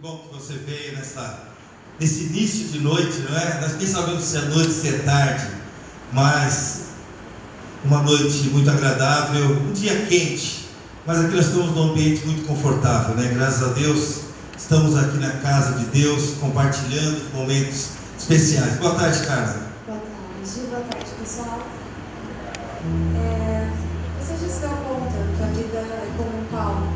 bom que você veio nesse início de noite, não é? Nós nem sabemos se é noite, se é tarde, mas uma noite muito agradável, um dia quente, mas aqui nós estamos num ambiente muito confortável, né? Graças a Deus, estamos aqui na casa de Deus, compartilhando momentos especiais. Boa tarde, Carla. Boa tarde, pessoal. Você já se deu conta que a vida é como um palco?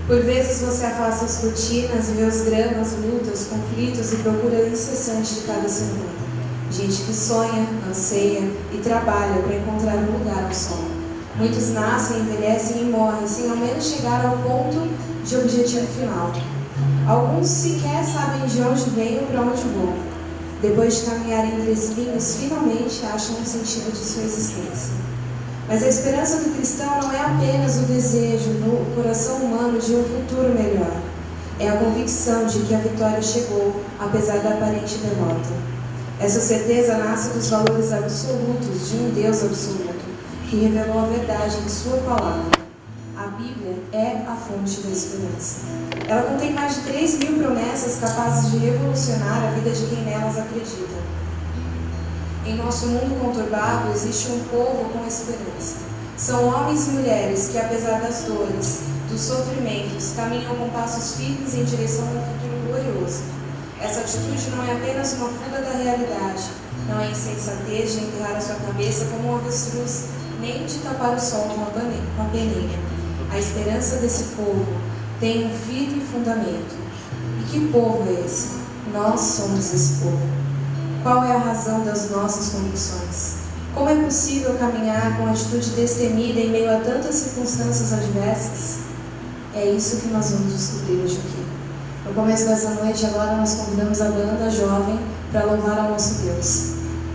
Por vezes você afasta as cortinas e vê os dramas, lutas, conflitos e procura incessante de cada segundo. Gente que sonha, anseia e trabalha para encontrar um lugar ao sol. Muitos nascem, envelhecem e morrem sem ao menos chegar ao ponto de objetivo final. Alguns sequer sabem de onde vêm ou para onde vão. Depois de caminhar entre espinhos, finalmente acham um sentido de sua existência. Mas a esperança do cristão não é apenas o desejo no coração humano de um futuro melhor. É a convicção de que a vitória chegou, apesar da aparente derrota. Essa certeza nasce dos valores absolutos de um Deus absoluto, que revelou a verdade em sua palavra. A Bíblia é a fonte da esperança. Ela contém mais de 3.000 promessas capazes de revolucionar a vida de quem nelas acredita. Em nosso mundo conturbado existe um povo com esperança. São homens e mulheres que, apesar das dores, dos sofrimentos, caminham com passos firmes em direção a um futuro glorioso. Essa atitude não é apenas uma fuga da realidade, não é insensatez de enterrar a sua cabeça como um avestruz, nem de tapar o sol com uma peneira. A esperança desse povo tem um firme fundamento. E que povo é esse? Nós somos esse povo. Qual é a razão das nossas convicções? Como é possível caminhar com atitude destemida em meio a tantas circunstâncias adversas? É isso que nós vamos descobrir hoje aqui. No começo dessa noite, agora nós convidamos a banda jovem para louvar ao nosso Deus.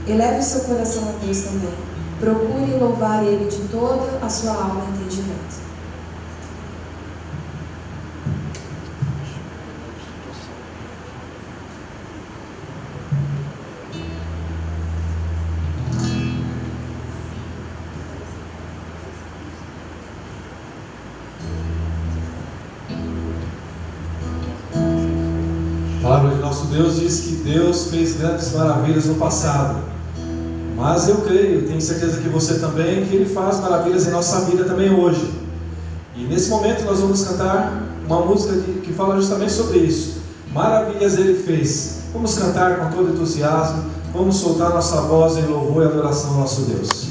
Eleve o seu coração a Deus também. Procure louvar Ele de toda a sua alma e entendimento. A palavra de nosso Deus diz que Deus fez grandes maravilhas no passado, mas eu creio, tenho certeza que você também, que Ele faz maravilhas em nossa vida também hoje. E nesse momento nós vamos cantar uma música que fala justamente sobre isso. Maravilhas Ele fez. Vamos cantar com todo entusiasmo, vamos soltar nossa voz em louvor e adoração ao nosso Deus.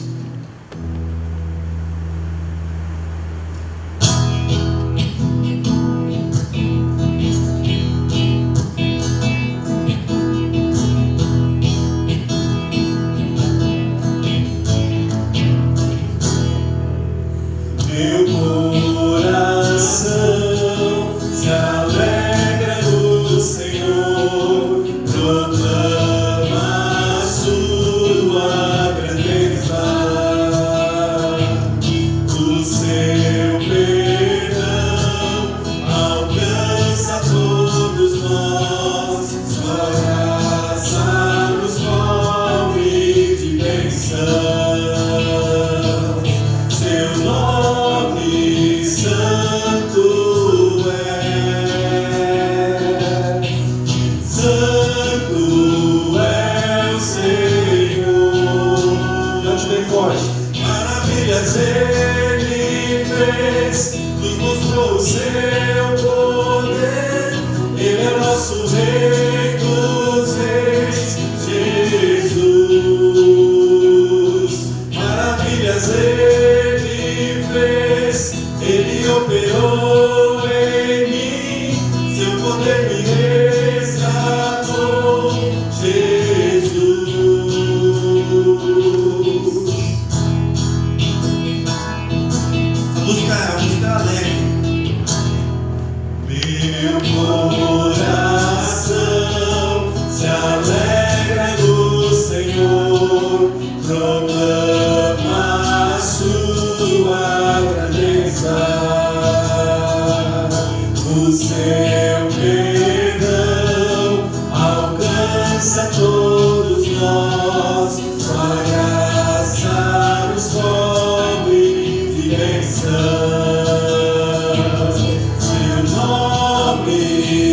Seu nome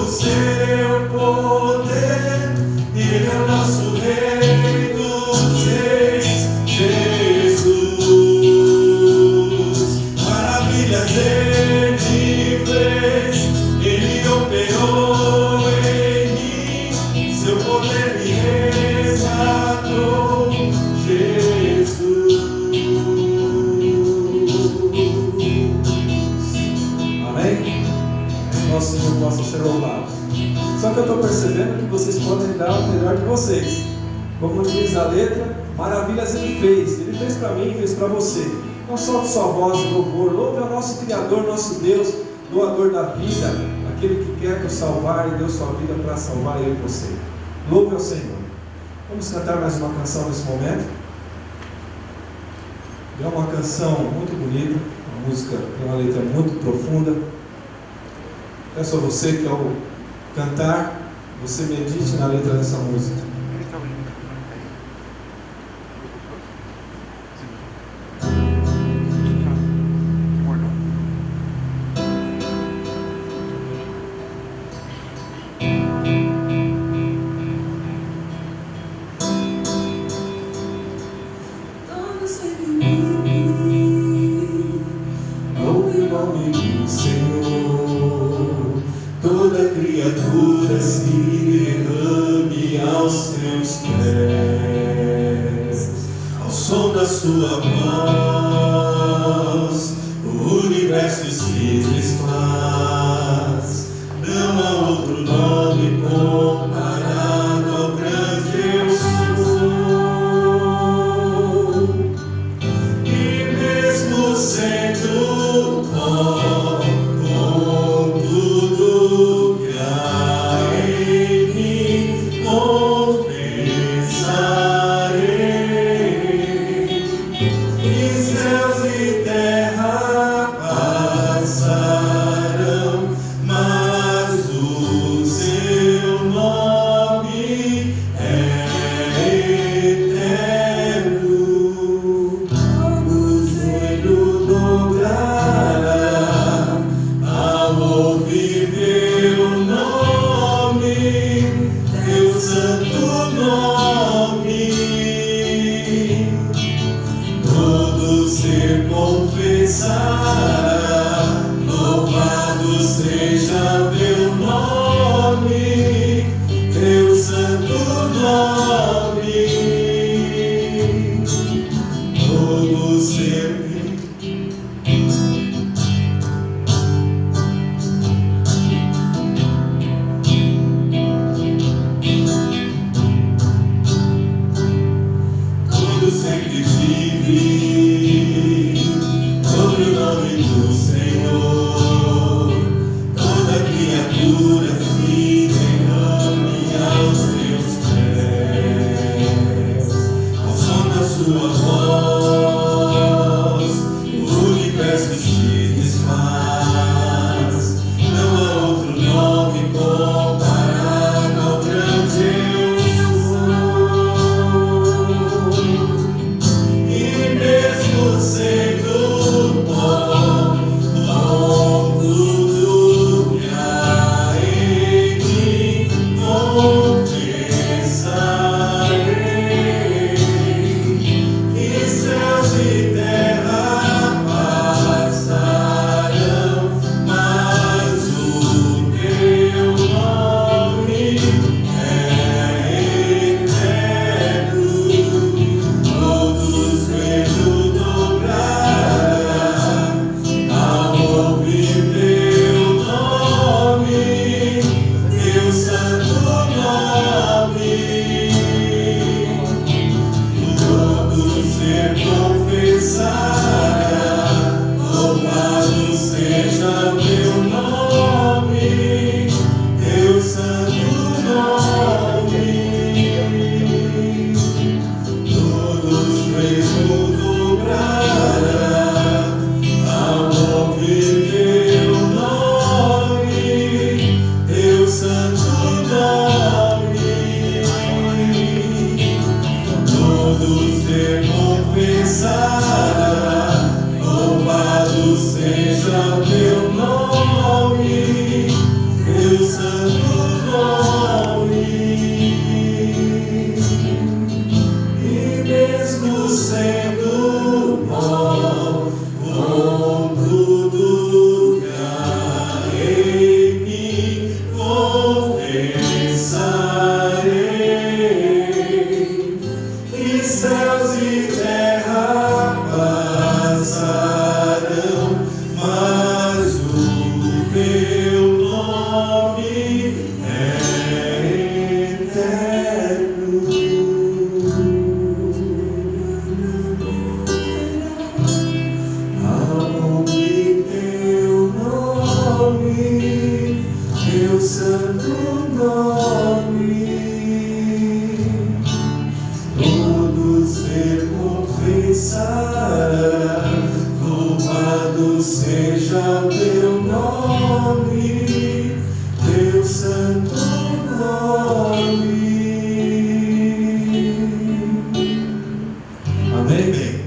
o seu poder, Ele é o nosso Rei dos Reis, Jesus. Maravilhas Ele fez, Ele operou em mim, seu poder me resgatou, Jesus. Amém? Nosso Senhor possa ser louvado. Só que eu estou percebendo que vocês podem dar o melhor de vocês. Como diz a letra, maravilhas Ele fez. Ele fez para mim, fez para você. Não solte sua voz de louvor. Louve ao nosso Criador, nosso Deus, doador da vida, aquele que quer nos salvar e deu sua vida para salvar eu e você. Louve ao Senhor. Vamos cantar mais uma canção nesse momento. É uma canção muito bonita, uma música tem uma letra muito profunda. Peço a você que ao cantar, você medite na letra dessa música. Ouve o nome do Senhor, toda criatura se derrame aos seus pés. Ao som da sua voz, o universo se desfaz. Não há outro nome comparado ao grande eu sou. E mesmo sendo pó, com tudo que há em mim, confessarei. E céus e terra passarão, Amém?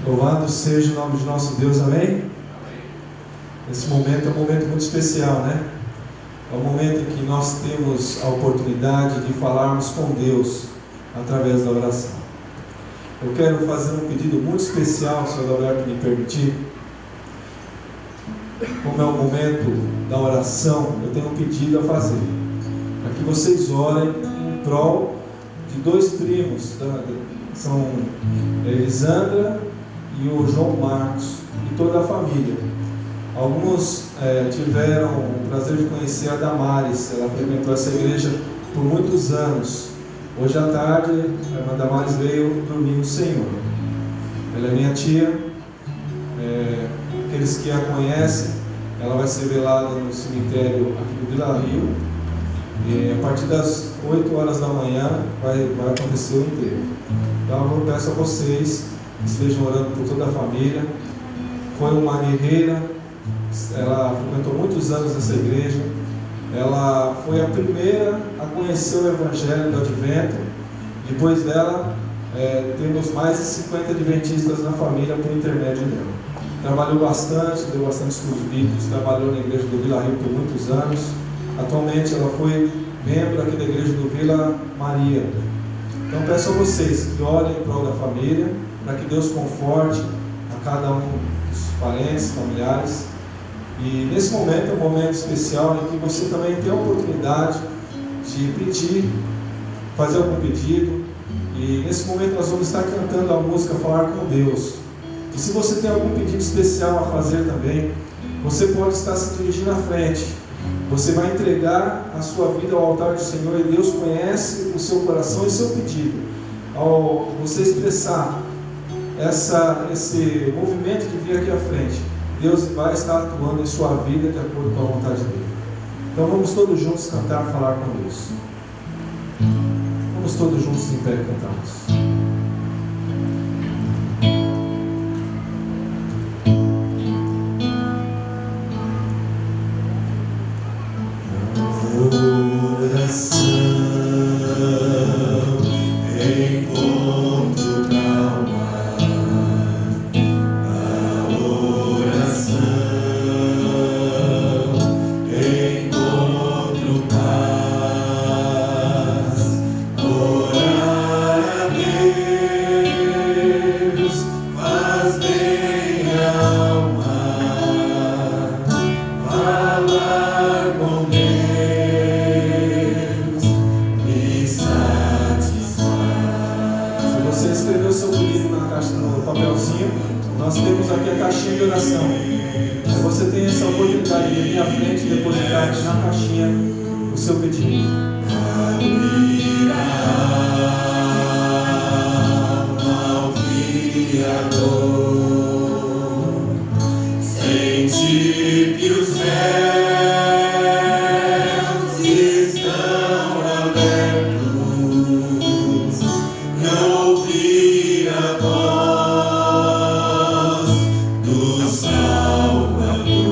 Louvado seja o nome de nosso Deus, amém? Esse momento é um momento muito especial, né? É um momento em que nós temos a oportunidade de falarmos com Deus através da oração. Eu quero fazer um pedido muito especial, se o Alberto me permitir. Como é o momento da oração, eu tenho um pedido a fazer, para que vocês orem em prol de dois primos, são a Elisandra e o João Marcos, e toda a família. Alguns tiveram o prazer de conhecer a Damares, ela frequentou essa igreja por muitos anos. Hoje à tarde, a irmã Damares veio dormir no Senhor. Ela é minha tia, aqueles que a conhecem, ela vai ser velada no cemitério aqui do Vila Rio, e a partir das 8 horas da manhã vai acontecer o enterro. Então eu peço a vocês que estejam orando por toda a família. Foi uma guerreira, ela frequentou muitos anos nessa igreja, ela foi a primeira a conhecer o Evangelho do Advento. Depois dela, temos mais de 50 adventistas na família por intermédio dela. Trabalhou bastante, deu bastante estudos bíblicos, trabalhou na igreja do Vila Rio por muitos anos. Atualmente ela foi membro aqui da igreja do Vila Maria. Então peço a vocês que orem em prol da família, para que Deus conforte a cada um dos parentes, familiares. E nesse momento é um momento especial em que você também tem a oportunidade de pedir, fazer algum pedido. E nesse momento nós vamos estar cantando a música Falar com Deus. E se você tem algum pedido especial a fazer também, você pode estar se dirigindo à frente. Você vai entregar a sua vida ao altar do Senhor, e Deus conhece o seu coração e seu pedido. Ao você expressar esse movimento de vir aqui à frente, Deus vai estar atuando em sua vida de acordo com a vontade dele. Então vamos todos juntos cantar, falar com Deus. Vamos todos juntos em pé cantarmos. Nós temos aqui a caixinha de oração. Se você tem essa oportunidade de vir à frente e depositar na caixinha o seu pedido. Abrir a alma ao Criador, sentir que os céus estão abertos, e ouvir a voz Salvador.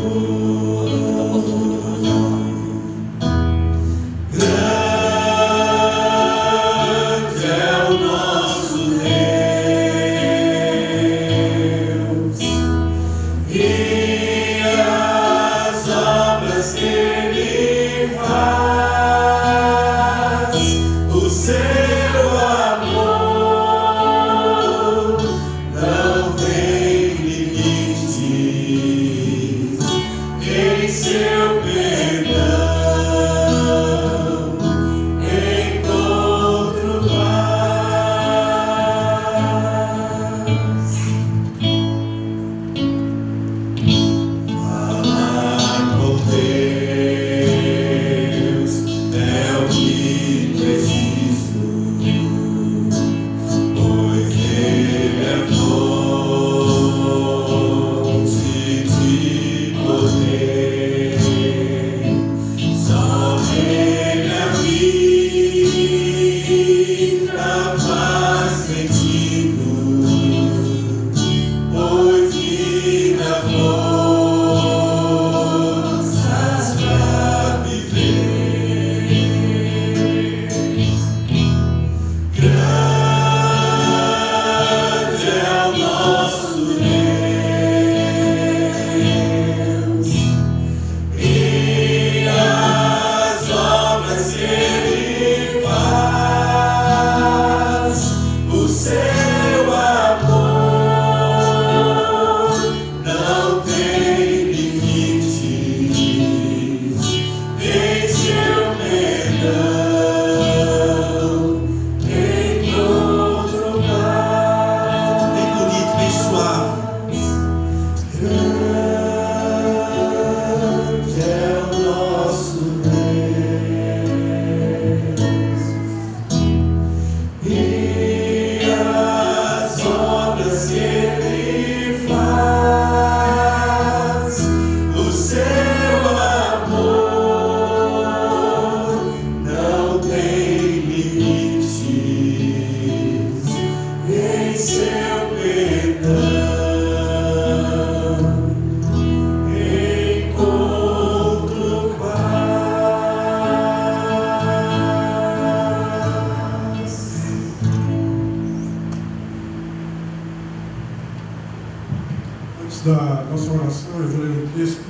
nossa oração, eu vou ler um texto,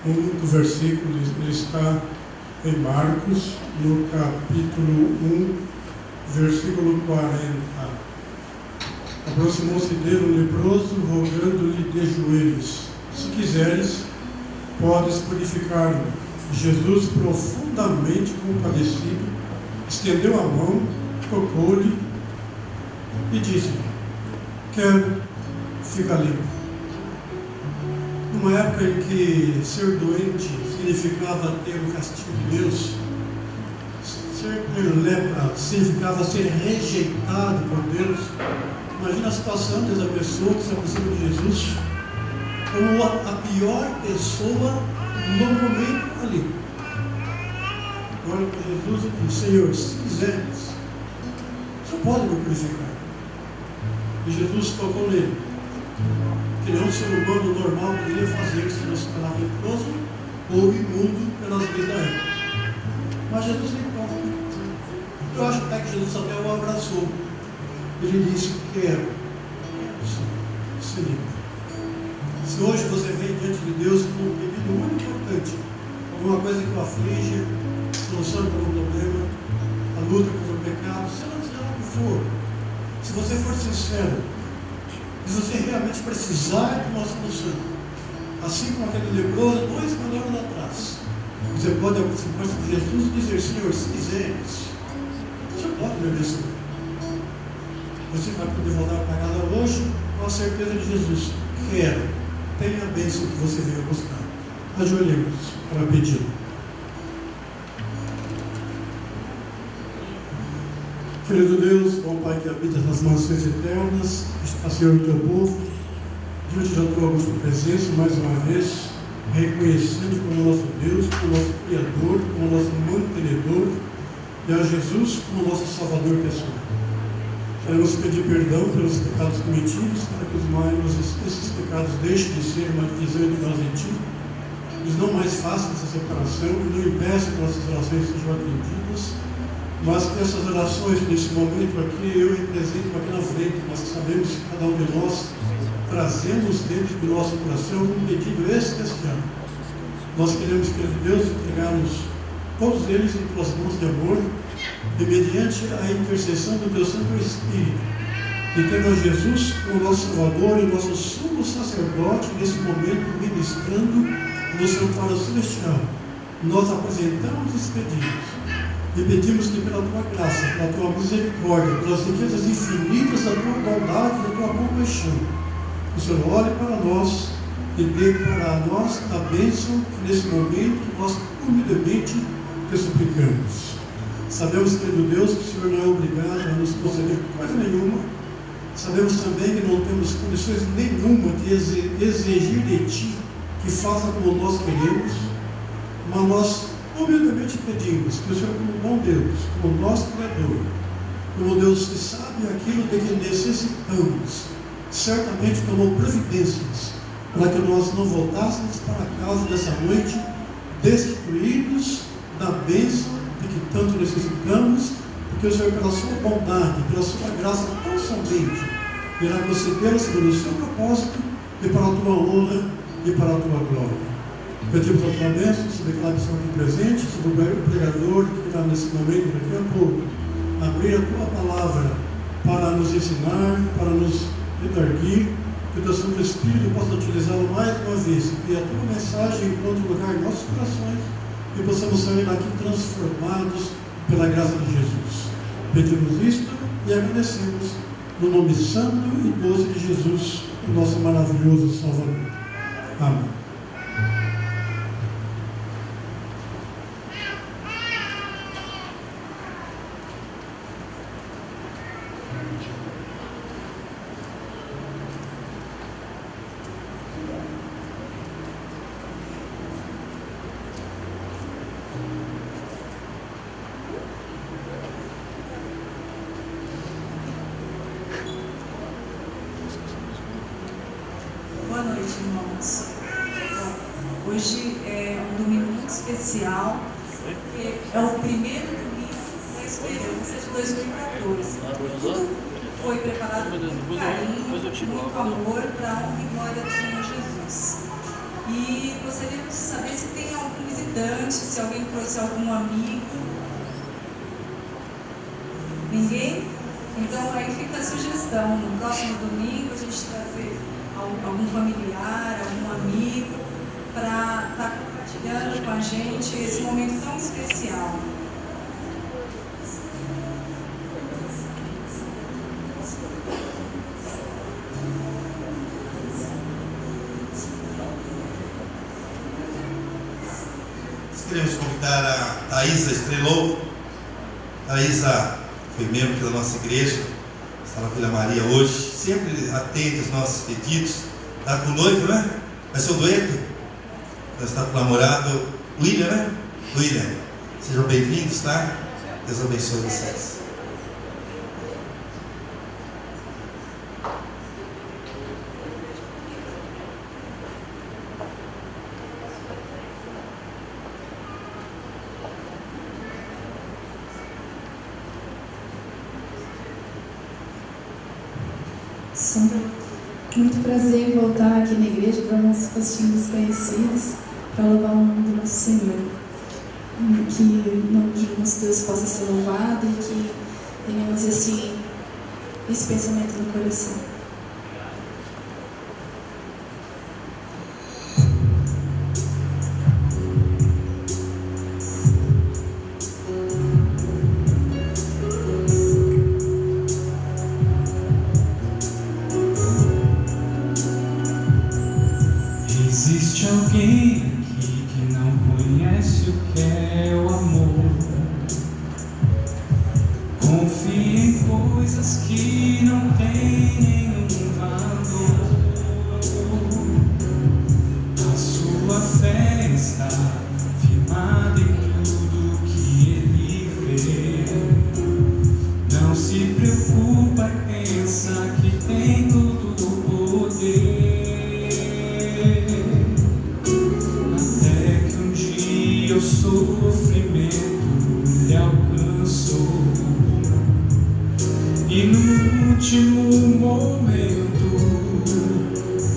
um do versículo, ele está em Marcos, no capítulo 1, versículo 40. Aproximou-se dele um leproso, rogando-lhe de joelhos: se quiseres, podes purificar-me. Jesus, profundamente compadecido, estendeu a mão, tocou-lhe e disse: quero ficar limpo. Numa época em que ser doente significava ter o castigo de Deus, ter lepra significava ser rejeitado por Deus. Imagina a situação dessa pessoa que se aproxima de Jesus como a pior pessoa no momento ali. Olha para Jesus e diz: Senhor, se quiseres, você pode me purificar. E Jesus tocou nele, que nenhum ser humano normal poderia fazer se não se tornar leproso ou imundo pelas leis da época. Mas Jesus limpou. Eu acho até que Jesus até o abraçou. Ele disse: quero ser limpo. Se hoje você vem diante de Deus com um pedido muito importante, alguma coisa que o aflige, solução para um problema, a luta contra o pecado, seja lá o que for, se você for sincero, e se você realmente precisar de uma solução, assim como aquele leproso 2.000 anos atrás, você pode aproximar-se de Jesus e dizer: Senhor, se quiseres, você pode me abençoar. Você vai poder voltar para casa hoje com a certeza de Jesus: quero, tenha a bênção que você veio buscar. Ajoelhemos para pedir. Querido Deus, bom Pai que habita nas mansões eternas, está, Senhor, o teu povo, diante da tua augusta presença, mais uma vez, reconhecendo como nosso Deus, como nosso Criador, como nosso mantenedor, e a Jesus como nosso Salvador pessoal. Queremos pedir perdão pelos pecados cometidos, para que esses pecados deixem de ser uma divisão entre nós e Ti, nos não mais façam essa separação, e não impeçam que nossas orações sejam atendidas, mas que essas orações, nesse momento aqui, eu represento aqui na frente, nós sabemos que cada um de nós trazemos dentro do nosso coração um pedido especial. Nós queremos, querido Deus, entregarmos todos eles em tuas mãos de amor, e mediante a intercessão do teu Santo Espírito, e tendo a Jesus como nosso Salvador e nosso sumo sacerdote, nesse momento ministrando no santuário celestial, nós apresentamos os pedidos e pedimos que pela tua graça, pela tua misericórdia, pelas riquezas infinitas da tua bondade, da tua compaixão, o Senhor olhe para nós e dê para nós a bênção que nesse momento nós humildemente te suplicamos. Sabemos, querido Deus, que o Senhor não é obrigado a nos conceder coisa nenhuma. Sabemos também que não temos condições nenhuma de exigir de Ti que faça como nós queremos, mas nós humildemente pedimos que o Senhor, como bom Deus, como nosso Criador, como Deus que sabe aquilo de que necessitamos, certamente tomou providências para que nós não voltássemos para casa dessa noite destituídos da bênção de que tanto necessitamos, porque o Senhor, pela sua bondade, pela sua graça tão somente, irá conceder segundo o seu propósito e para a tua honra e para a tua glória. Pedimos a tua bênção sobre aquela pessoa aqui presente, sobre o pregador que irá nesse momento, daqui a pouco, abrir a tua palavra para nos ensinar, para nos redarguir, que o teu Santo Espírito possa utilizá-lo mais uma vez, e que a tua mensagem encontre lugar em nossos corações e possamos sair daqui transformados pela graça de Jesus. Pedimos isto e agradecemos no nome santo e doce de Jesus, o nosso maravilhoso Salvador. Amém. Boa noite, irmãos. Bom, hoje é um domingo muito especial, porque é o primeiro domingo da esperança de 2014. foi preparado com muito carinho, muito amor para a honra e glória do Senhor Jesus. E gostaríamos de saber se tem algum visitante, se alguém trouxe algum amigo. Ninguém? Então aí fica a sugestão, no próximo domingo a gente trazer algum familiar, algum amigo, para estar compartilhando com a gente esse momento tão especial. Queremos convidar a Thaisa Estrelou. Thaisa foi membro da nossa igreja, está na Vila Maria hoje, sempre atende aos nossos pedidos. Está com o noivo, né? Vai ser um dueto? Está com o namorado William, né? William, sejam bem-vindos, tá? Deus abençoe vocês. Com muito prazer em voltar aqui na igreja para nossos pastinhos desconhecidos, para louvar o nome do nosso Senhor. Que o nome de nosso Deus possa ser louvado e que tenhamos esse pensamento no coração. Existe alguém aqui que não conhece o que é o amor. Confia em coisas que não têm nenhum valor. A sua fé está firmada em tudo que ele vê. Não se preocupa e pensa que tem todo o poder. O sofrimento lhe alcançou e no último momento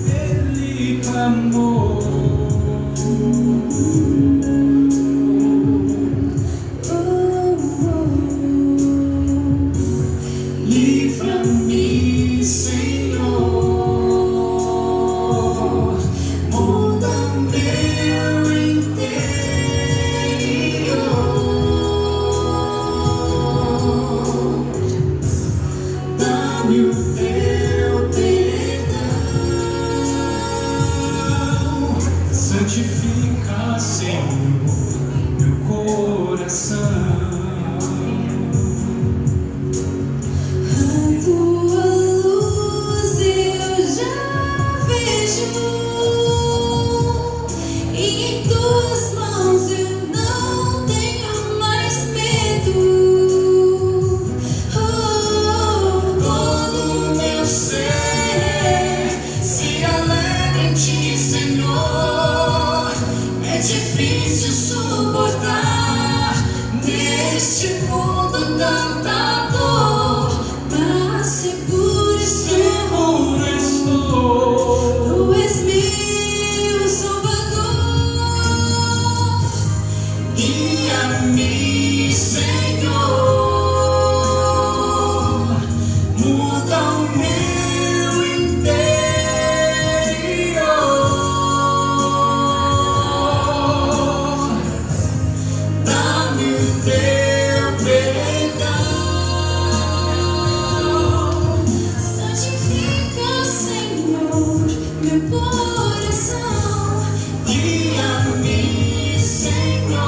ele clamou. Livra-me, Senhor, muda meu inteiro. Dá-me o teu perdão, santifica, Senhor, meu coração. A tua luz eu já vejo, e em tuas mãos eu não tenho mais medo. Todo meu ser se alegra em ti, Senhor. É difícil suportar neste mundo tanta dor, Mas seguro seguro estou. tu és meu Salvador. Guia-me, Senhor, muda o meu interior. Dá-me o teu perdão, Santifica, Senhor, meu coração. guia-me, Senhor,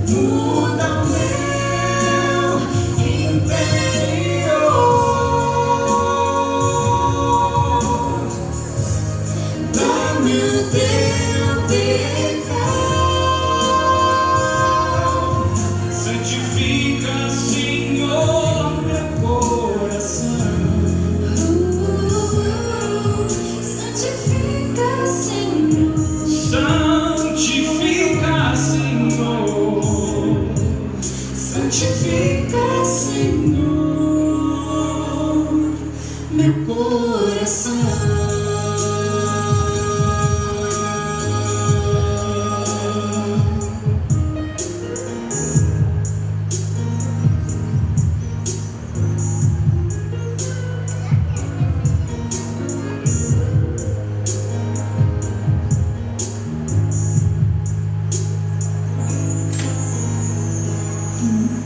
muda o meu interior. Dá-me o teu perdão,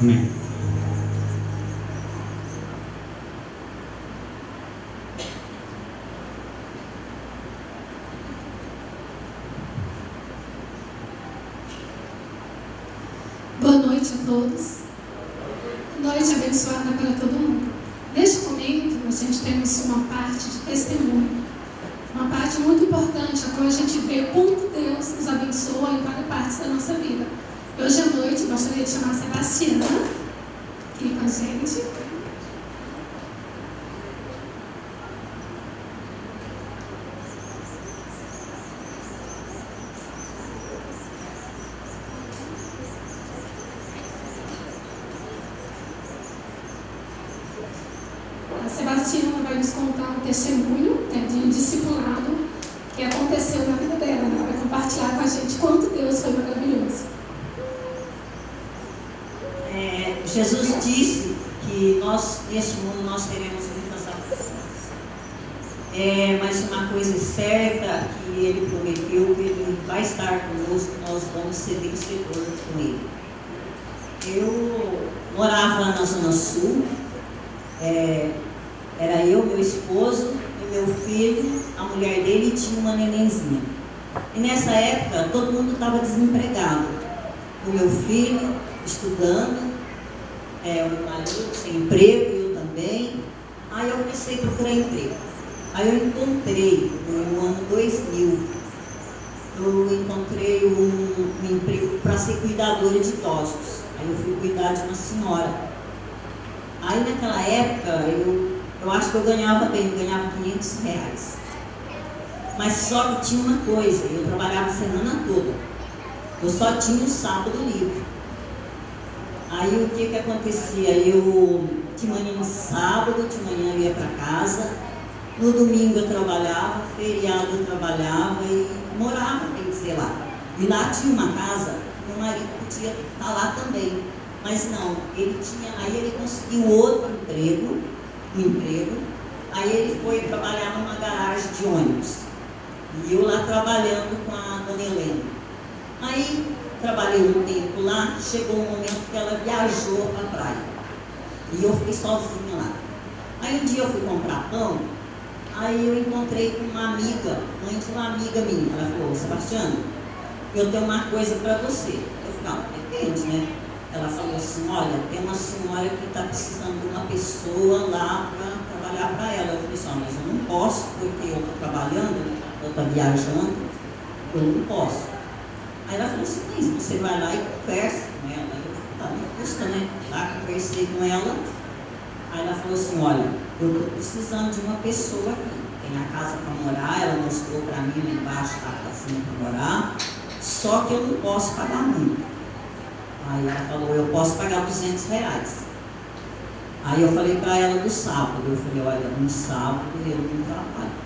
Amém. Boa noite a todos. Noite abençoada para todo mundo. Neste momento, a gente temos uma parte de testemunho. Uma parte muito importante, a qual a gente vê quanto Deus nos abençoa em várias partes da nossa vida. E hoje à noite, eu gostaria de chamar a Sebastiana aqui com a gente. A Sebastiana vai nos contar um testemunho, né, de um discipulado que aconteceu na vida dela. Ela vai compartilhar com a gente quanto Deus foi maravilhoso. Jesus disse que nós, neste mundo, nós teremos muitas aflições. Mas uma coisa certa que Ele prometeu, que Ele vai estar conosco, nós vamos ser vencedores com Ele. Eu morava na Zona Sul. Era eu, meu esposo e meu filho, a mulher dele tinha uma nenenzinha. E nessa época todo mundo estava desempregado. O meu filho estudando, o meu marido sem emprego, eu também. Aí eu comecei a procurar emprego. Aí eu encontrei, no ano 2000, eu encontrei um emprego para ser cuidadora de idosos. Aí eu fui cuidar de uma senhora. Aí naquela época, eu acho que eu ganhava bem, eu ganhava R$500. Mas só que tinha uma coisa, eu trabalhava a semana toda. Eu só tinha o sábado livre. Aí o que acontecia? Eu de manhã no sábado, de manhã eu ia para casa, no domingo eu trabalhava, feriado eu trabalhava e morava, tem que ser lá. E lá tinha uma casa, meu marido podia estar lá também. Mas não, aí ele conseguiu outro emprego, aí ele foi trabalhar numa garagem de ônibus. E eu lá trabalhando com a dona Helena. Aí trabalhei um tempo lá, chegou um momento que ela viajou para a praia. E eu fiquei sozinha lá. Aí um dia eu fui comprar pão, aí eu encontrei com uma amiga, mãe de uma amiga minha. Ela falou: Sebastiana, eu tenho uma coisa para você. Eu falei: não, depende, né? Ela falou assim: olha, tem uma senhora que está precisando de uma pessoa lá para trabalhar para ela. Eu falei assim: mas eu não posso, porque eu estou trabalhando, eu estou viajando, eu não posso. Aí ela falou assim: mas você vai lá e conversa com ela. Eu falei: tá, não custa, né? Lá conversei com ela. Aí ela falou assim: olha, eu estou precisando de uma pessoa aqui. Tem a casa para morar, ela mostrou para mim lá embaixo a casinha para morar, só que eu não posso pagar muito. Aí ela falou: eu posso pagar R$200. Aí eu falei para ela do sábado, eu falei: olha, no sábado eu não trabalho.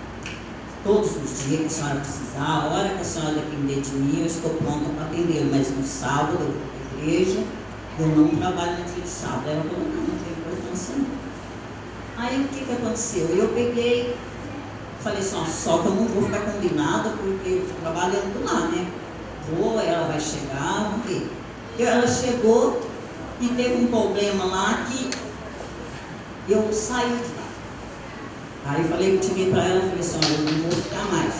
Todos os dias que a senhora precisar, a hora que a senhora depender de mim, eu estou pronta para atender, mas no sábado eu vou para a igreja, eu não trabalho no dia de sábado. Ela falou: não tem importância não. Aí o que aconteceu? Eu peguei, falei assim: ó, só que eu não vou ficar combinada, porque eu estou trabalhando lá, né? Vou, ela vai chegar, vamos ver. Ela chegou e teve um problema lá que eu saí de lá. Aí eu falei, eu tirei para ela, falei assim: olha, eu não vou ficar mais.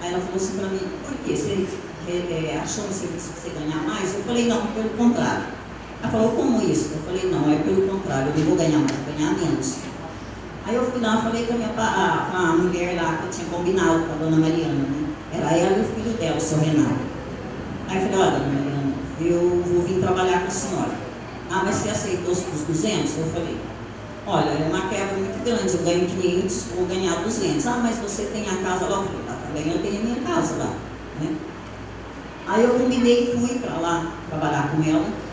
Aí ela falou assim para mim: por quê? Você achou no serviço que você ganhar mais? Eu falei: não, pelo contrário. Ela falou: como isso? Eu falei: não, é pelo contrário, eu não vou ganhar mais, vou ganhar menos. Aí eu fui lá, falei com a mulher lá que eu tinha combinado com a dona Mariana, né? Era ela e o filho dela, o seu Renato. Aí eu falei: olha, dona Mariana, eu vou vir trabalhar com a senhora. Ah, mas você aceitou os 200? Eu falei: olha, é uma quebra muito grande, eu ganho 500, vou ganhar 200. Ah, mas você tem a casa lá? Eu falei: tá, também eu tenho a minha casa lá, né? Aí eu combinei e fui para lá trabalhar com ela.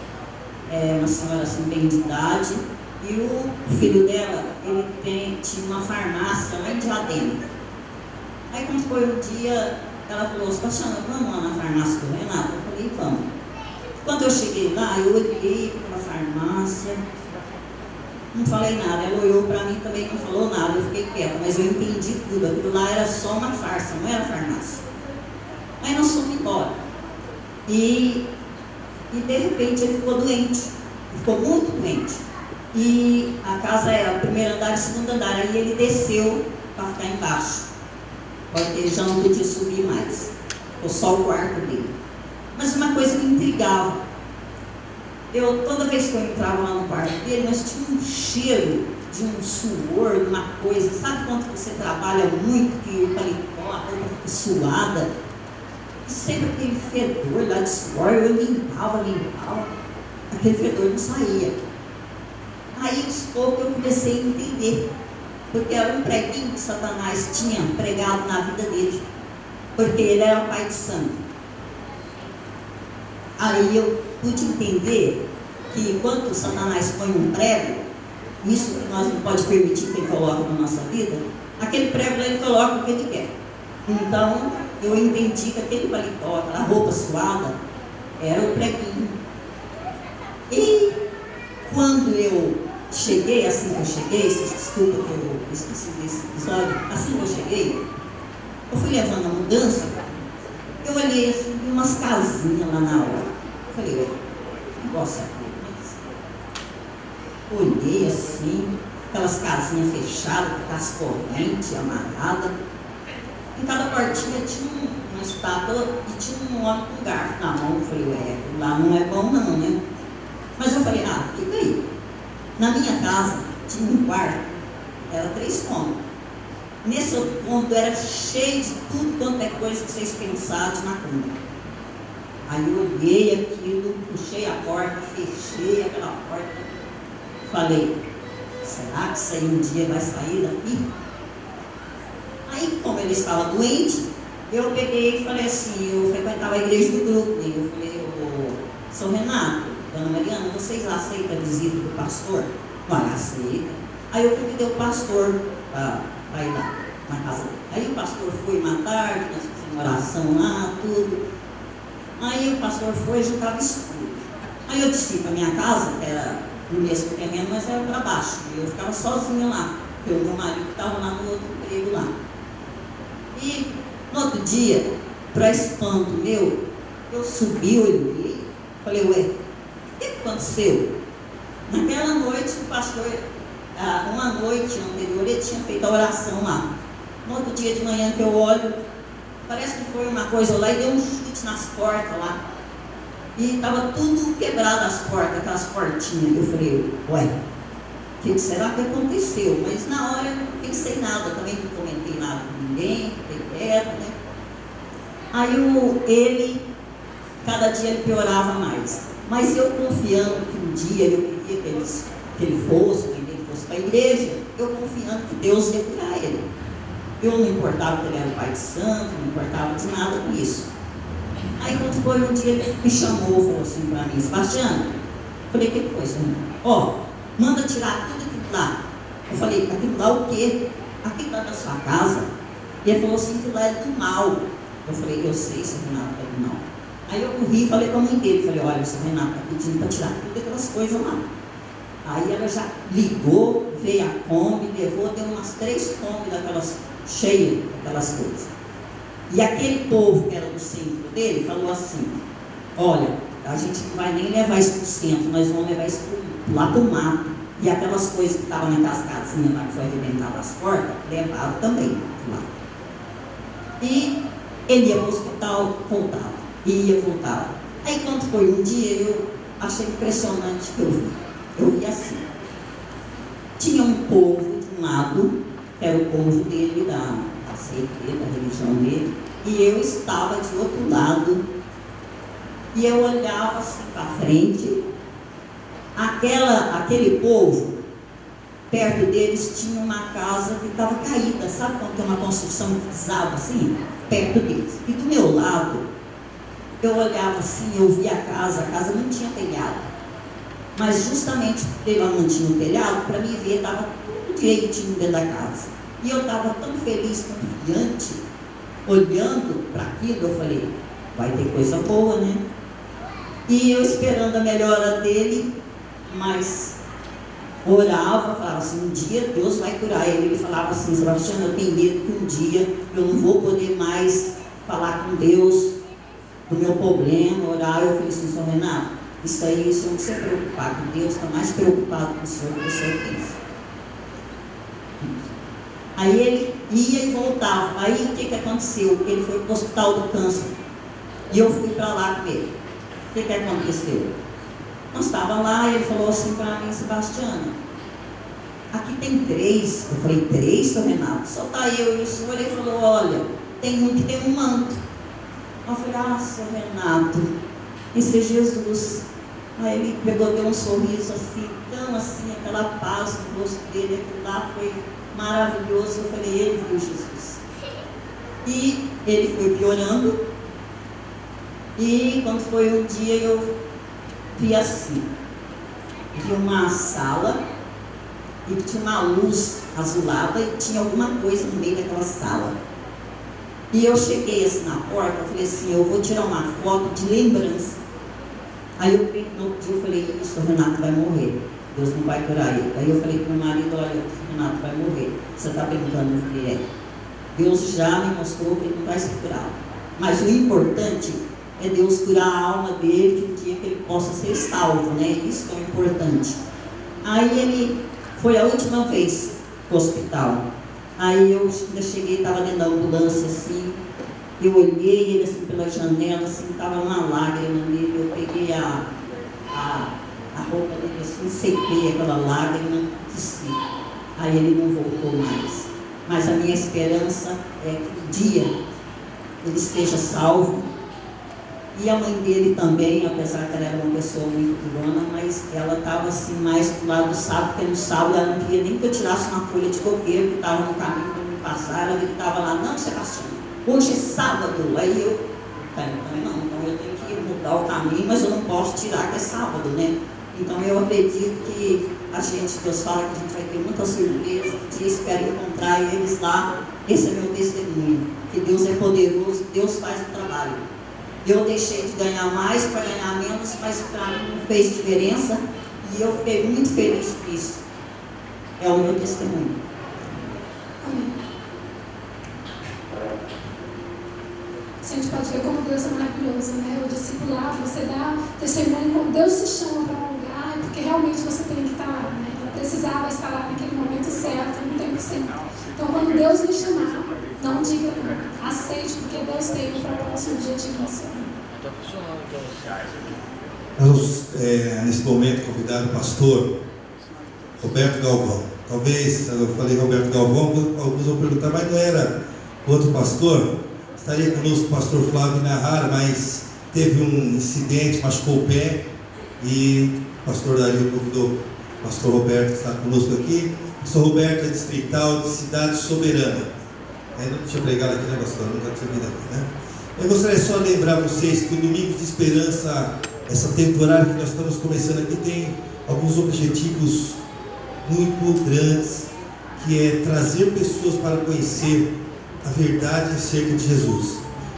Uma senhora assim, bem de idade. E o filho dela, ele tinha uma farmácia lá em Diadema. Aí quando foi um dia, ela falou: Sebastiana, vamos lá na farmácia do Renato? Eu falei: vamos. Quando eu cheguei lá, eu olhei para a farmácia, não falei nada. Ela olhou para mim também, não falou nada. Eu fiquei quieta, mas eu entendi tudo. Aquilo lá era só uma farsa, não era farmácia. Aí nós fomos embora. E de repente ele ficou doente. ficou muito doente. E a casa era primeiro andar e segundo andar. Aí ele desceu para ficar embaixo, porque ele já não podia subir mais. Ficou só o quarto dele. Mas uma coisa me intrigava. Toda vez que eu entrava lá no quarto dele, nós tínhamos um cheiro de um suor, de uma coisa. Sabe quando você trabalha muito, que o paletó, a roupa fica suada? E sempre aquele fedor lá de suor, eu limpava. Aquele fedor não saía. Aí, aos poucos, eu comecei a entender. Porque era um preguinho que Satanás tinha pregado na vida dele. Porque ele era pai de santo. Aí eu pude entender que quando Satanás põe um prego, isso que nós não podemos permitir que ele coloque na nossa vida, aquele prego ele coloca o que ele quer. Então, eu entendi que aquele paletó, aquela roupa suada, era o preguinho. E quando eu cheguei, assim que eu cheguei, desculpa que eu esqueci desse episódio, assim que eu cheguei, eu fui levando a mudança, eu olhei assim, vi umas casinhas lá na hora. Eu falei, negócio aqui. Olhei assim, aquelas casinhas fechadas, com as correntes amarradas. Em cada portinha tinha uma estátua e tinha um homem com um garfo na mão. Eu falei, lá não é bom não, né? Mas eu falei, fica aí. Na minha casa tinha um quarto, era 3 cômodos. Nesse outro cômodo era cheio de tudo quanto é coisa que vocês pensaram na cômodo. Aí eu olhei aquilo, puxei a porta, fechei aquela porta. Falei, será que isso aí um dia vai sair daqui? Aí, como ele estava doente, eu peguei e falei assim, eu frequentava a igreja do grupo, e eu falei, São Renato, Dona Mariana, vocês aceitam a visita do pastor? Olha, aceita. Aí eu convidei o pastor para ir lá na casa dele. Aí o pastor foi uma tarde, nós fizemos uma oração lá, tudo. Aí o pastor foi, já estava escuro. Aí eu desci para minha casa, que era no mesmo terreno, mas era para baixo. E eu ficava sozinha lá, porque o meu marido estava lá no outro emprego lá. E no outro dia, para espanto meu, eu subi, olhei, falei, o que aconteceu? Naquela noite, o pastor, uma noite anterior, ele tinha feito a oração lá. No outro dia de manhã que eu olho, parece que foi uma coisa lá e deu um chute nas portas lá. E estava tudo quebrado as portas, aquelas portinhas. Eu falei, o que será que aconteceu? Mas na hora eu não pensei nada, também não comentei nada com ninguém, fiquei quieto, né? Aí ele, cada dia ele piorava mais. Mas eu confiando que um dia eu queria que ele fosse para a igreja, eu confiando que Deus ia curar ele. Eu não importava que ele era o pai de santo, não importava de nada com isso. Aí quando foi um dia, ele me chamou, falou assim para mim, Sebastiana, eu falei, o que foi, senhor? Manda tirar tudo aquilo lá. Eu falei, aquilo lá o quê? Aquilo lá da sua casa. E ele falou assim, aquilo lá é do mal. Eu falei, eu sei, seu Renato, é do mal. Aí eu corri e falei para a mãe dele, falei, olha, o seu Renato está pedindo para tirar tudo aquelas coisas lá. Aí ela já ligou, veio a Kombi, levou, deu umas 3 Kombi daquelas cheias, daquelas coisas. E aquele povo que era do centro dele falou assim, olha, a gente não vai nem levar isso para o centro, nós vamos levar isso lá para o mato. E aquelas coisas que estavam naquelas casinhas lá que foi arrebentado as portas, levaram também lá. E ele ia para o hospital, voltava, ia, voltava. Aí quando foi um dia, eu achei impressionante que eu vi assim. Tinha um povo de um lado, que era o povo dele, da seita dele, da religião dele, e eu estava de outro lado, e eu olhava assim para frente, aquele povo, perto deles tinha uma casa que estava caída, sabe quando tem uma construção que desaba assim? Perto deles. E do meu lado, eu olhava assim, eu via a casa não tinha telhado. Mas justamente porque ela não tinha um telhado, para mim ver, estava tudo direitinho dentro da casa. E eu estava tão feliz, confiante, olhando para aquilo, eu falei, vai ter coisa boa, né? E eu esperando a melhora dele, mas orava, falava assim, um dia Deus vai curar ele. Ele falava assim, Sebastiana, eu tenho medo que um dia eu não vou poder mais falar com Deus do meu problema, orar. Eu falei assim, São Renato, Isso aí, o senhor não precisa preocupar com Deus, está mais preocupado com o senhor que você pensa. Aí ele ia e voltava. Aí o que aconteceu? Ele foi para o hospital do câncer. E eu fui para lá com ele. O que aconteceu? Nós estávamos lá e ele falou assim para mim: Sebastiana, aqui tem 3. Eu falei: 3, seu Renato? Só está eu e o senhor. Ele falou: olha, tem um que tem um manto. Eu falei: ah, seu Renato, esse é Jesus. Aí ele pegou, deu um sorriso assim, tão assim, aquela paz no rosto dele, aquilo lá foi maravilhoso. Eu falei: ele viu Jesus. E ele foi piorando. E quando foi um dia, eu vi assim, vi uma sala e tinha uma luz azulada e tinha alguma coisa no meio daquela sala. E eu cheguei assim na porta, eu falei assim: eu vou tirar uma foto de lembrança. Aí eu, no outro dia eu falei: isso, o Renato vai morrer, Deus não vai curar ele. Aí eu falei para o meu marido: olha, o Renato vai morrer, você está brincando? Eu falei: é, Deus já me mostrou que ele não vai se curar, mas o importante é Deus curar a alma dele, que um dia que ele possa ser salvo, né? Isso que é o importante. Aí ele foi a última vez para o hospital. Aí eu ainda cheguei, estava dentro da ambulância assim, eu olhei ele assim pela janela, assim, estava uma lágrima nele, eu peguei a roupa dele assim, sequei aquela lágrima, desci. Aí ele não voltou mais. Mas a minha esperança é que um dia ele esteja salvo. E a mãe dele também, apesar que ela era uma pessoa muito durona, mas ela estava assim mais do lado do sábado, porque no sábado ela não queria nem que eu tirasse uma folha de coqueiro que estava no caminho para me passar. Ela gritava lá: não, Sebastião, hoje é sábado. Aí eu falei: não, então eu tenho que mudar o caminho, mas eu não posso tirar que é sábado, né? Então eu acredito que Deus fala que a gente vai ter muita surpresa, que espero encontrar eles lá. Esse é meu testemunho, que Deus é poderoso, Deus faz o trabalho. Eu deixei de ganhar mais para ganhar menos, mas para mim não fez diferença e eu fiquei muito feliz por isso. É o meu testemunho. Amém. A gente pode ver como Deus é maravilhoso, né? O discipulado, você dá testemunho como Deus te chama para um lugar, porque realmente você tem que estar lá, né? Ela precisava estar lá naquele momento certo, no tempo certo. Então, quando Deus lhe chamar, não diga não, aceite, porque Deus tem um propósito, um objetivo no seu. Vamos, nesse momento, convidar o pastor Roberto Galvão. Talvez, eu falei Roberto Galvão, alguns vão perguntar: mas não era outro pastor? Estaria conosco o pastor Flávio Nahara, mas teve um incidente, machucou o pé, e o pastor Dario convidou o pastor Roberto, que está conosco aqui. O pastor Roberto é distrital de Cidade Soberana. Deixa eu pregar aqui, né, pastor? Nunca tinha vindo aqui, né? Eu gostaria só de lembrar vocês que o Domingo de Esperança, essa temporada que nós estamos começando aqui, tem alguns objetivos muito grandes, que é trazer pessoas para conhecer a verdade acerca de Jesus.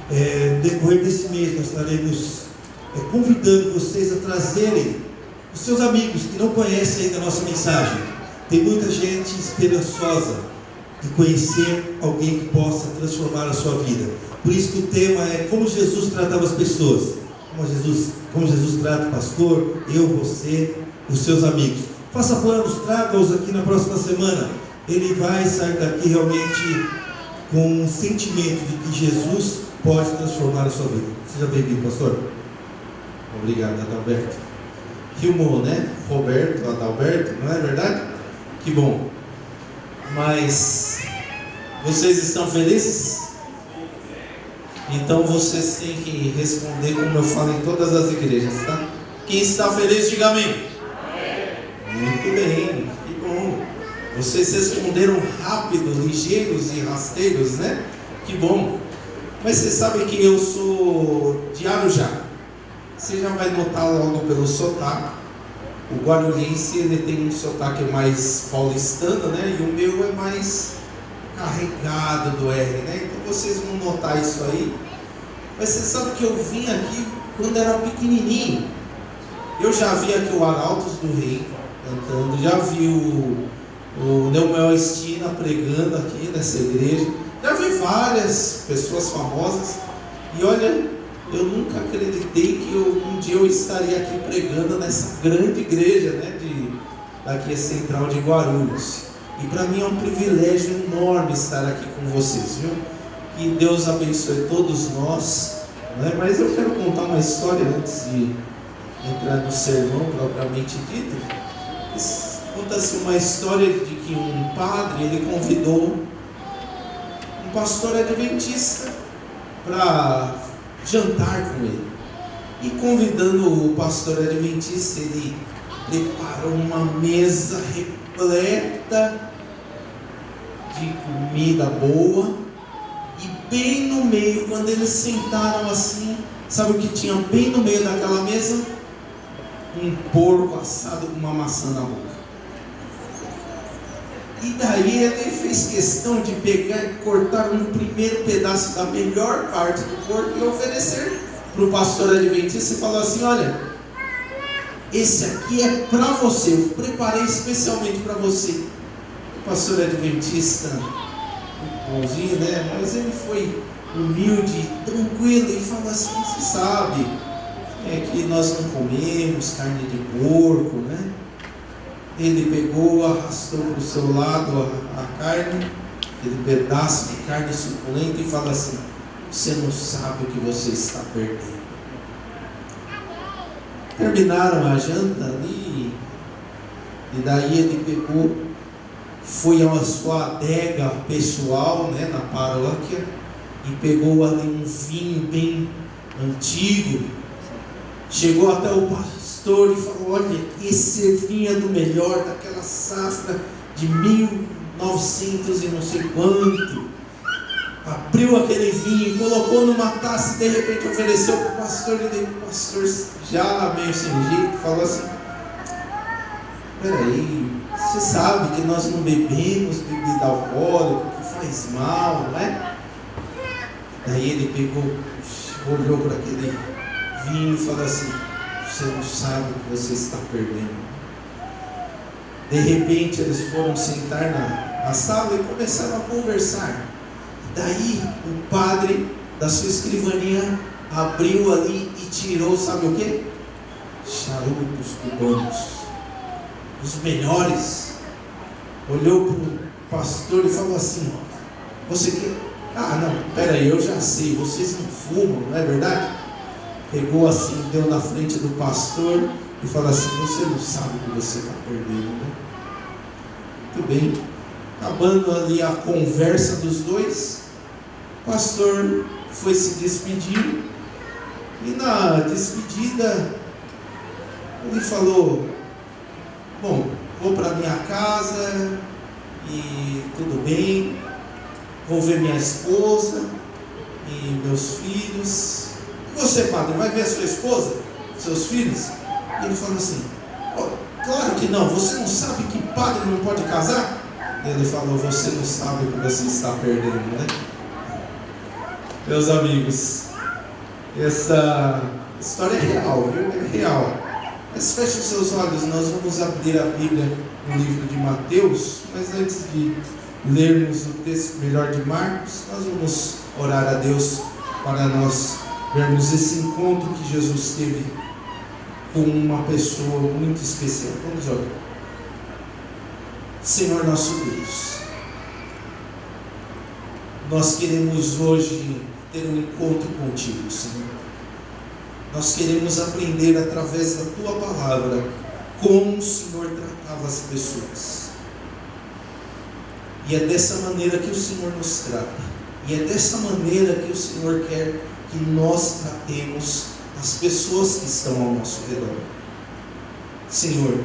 No decorrer desse mês nós estaremos convidando vocês a trazerem os seus amigos que não conhecem ainda a nossa mensagem. Tem muita gente esperançosa em conhecer alguém que possa transformar a sua vida. Por isso que o tema é como Jesus tratava as pessoas, como Jesus trata o pastor, eu, você, os seus amigos. Faça planos, traga-os aqui na próxima semana. Ele vai sair daqui realmente com um sentimento de que Jesus pode transformar a sua vida. Seja bem-vindo, pastor. Obrigado, Adalberto. Rimou, né? Roberto, Adalberto, não é verdade? Que bom. Mas vocês estão felizes? Então vocês têm que responder como eu falo em todas as igrejas, tá? Quem está feliz, diga amém. Muito bem, que bom. Vocês responderam rápido, ligeiros e rasteiros, né? Que bom. Mas vocês sabem que eu sou de Arujá. Você já vai notar logo pelo sotaque. O guarulhense, ele tem um sotaque mais paulistano, né? E o meu é mais carregado do R, né? Então vocês vão notar isso aí. Mas você sabe que eu vim aqui quando era pequenininho. Eu já vi aqui o Arautos do Rei cantando, já vi o Neumel Estina pregando aqui nessa igreja, já vi várias pessoas famosas. E olha, eu nunca acreditei que um dia eu estaria aqui pregando nessa grande igreja, né, daqui a Central de Guarulhos. E para mim é um privilégio enorme estar aqui com vocês, viu? Que Deus abençoe todos nós, né? Mas eu quero contar uma história antes de entrar no sermão propriamente dito. Conta-se uma história de que um padre, ele convidou um pastor adventista para jantar com ele. E convidando o pastor adventista, ele preparou uma mesa repleta de comida boa. E bem no meio, quando eles sentaram assim, sabe o que tinha bem no meio daquela mesa? Um porco assado com uma maçã na boca. E daí ele fez questão de pegar e cortar um primeiro pedaço da melhor parte do porco e oferecer para o pastor adventista e falou assim: olha, esse aqui é para você, eu preparei especialmente para você. O pastor adventista, bonzinho, né? Mas ele foi humilde, tranquilo e falou assim: você sabe, que nós não comemos carne de porco, né? Ele pegou, arrastou para o seu lado a carne, aquele pedaço de carne suculenta, e falou assim: você não sabe o que você está perdendo. Terminaram a janta ali, e daí ele pegou, foi à sua adega pessoal, né, na paróquia, e pegou ali um vinho bem antigo, chegou até o pastor e falou: olha, esse vinho é do melhor, daquela safra de 1900 e não sei quanto. Abriu aquele vinho, colocou numa taça e de repente ofereceu para o pastor, e daí o pastor, já meio sem jeito, falou assim: peraí, você sabe que nós não bebemos bebida alcoólica, que faz mal, não é? Daí ele pegou, olhou para aquele vinho e falou assim: você não sabe o que você está perdendo. De repente eles foram sentar na sala e começaram a conversar. Daí o padre da sua escrivaninha abriu ali e tirou, sabe o que? Charutos cubanos, os melhores. Olhou para o pastor e falou assim: você quer? Ah, não, peraí, eu já sei, vocês não fumam, não é verdade? Pegou assim, deu na frente do pastor e falou assim: você não sabe o que você está perdendo, né? Muito bem. Acabando ali a conversa dos dois, o pastor foi se despedir, e na despedida ele falou: bom, vou para minha casa e tudo bem, vou ver minha esposa e meus filhos. E você, padre, vai ver a sua esposa, seus filhos? E ele falou assim: oh, claro que não, você não sabe que padre não pode casar? E ele falou: você não sabe o que você está perdendo, né? Meus amigos, essa história é real, viu? É real. Mas feche os seus olhos, nós vamos abrir a Bíblia no livro de Mateus, mas antes de lermos o texto melhor de Marcos, nós vamos orar a Deus para nós vermos esse encontro que Jesus teve com uma pessoa muito especial. Vamos orar. Senhor nosso Deus, nós queremos hoje ter um encontro contigo, Senhor. Nós queremos aprender através da Tua Palavra como o Senhor tratava as pessoas. E é dessa maneira que o Senhor nos trata. E é dessa maneira que o Senhor quer que nós tratemos as pessoas que estão ao nosso redor. Senhor,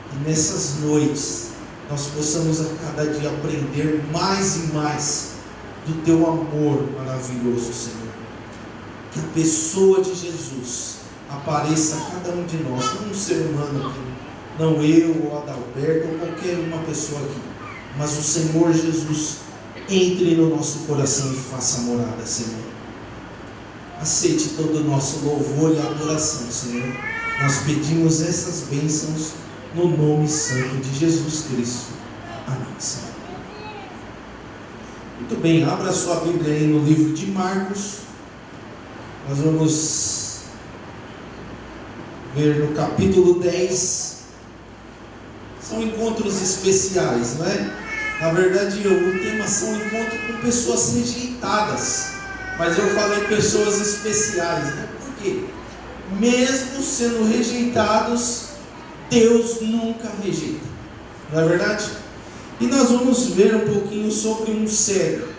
que nessas noites nós possamos a cada dia aprender mais e mais do Teu amor maravilhoso, Senhor. Que a pessoa de Jesus apareça a cada um de nós, não um ser humano aqui, não eu ou Adalberto ou qualquer uma pessoa aqui, mas o Senhor Jesus entre no nosso coração e faça morada, Senhor. Aceite todo o nosso louvor e adoração, Senhor. Nós pedimos essas bênçãos no nome santo de Jesus Cristo. Amém, Senhor. Muito bem, abra sua Bíblia aí no livro de Marcos. Nós vamos ver no capítulo 10. São encontros especiais, não é? Na verdade, o tema são encontros com pessoas rejeitadas. Mas eu falei pessoas especiais, né? Por quê? Mesmo sendo rejeitados, Deus nunca rejeita. Não é verdade? E nós vamos ver um pouquinho sobre um cego.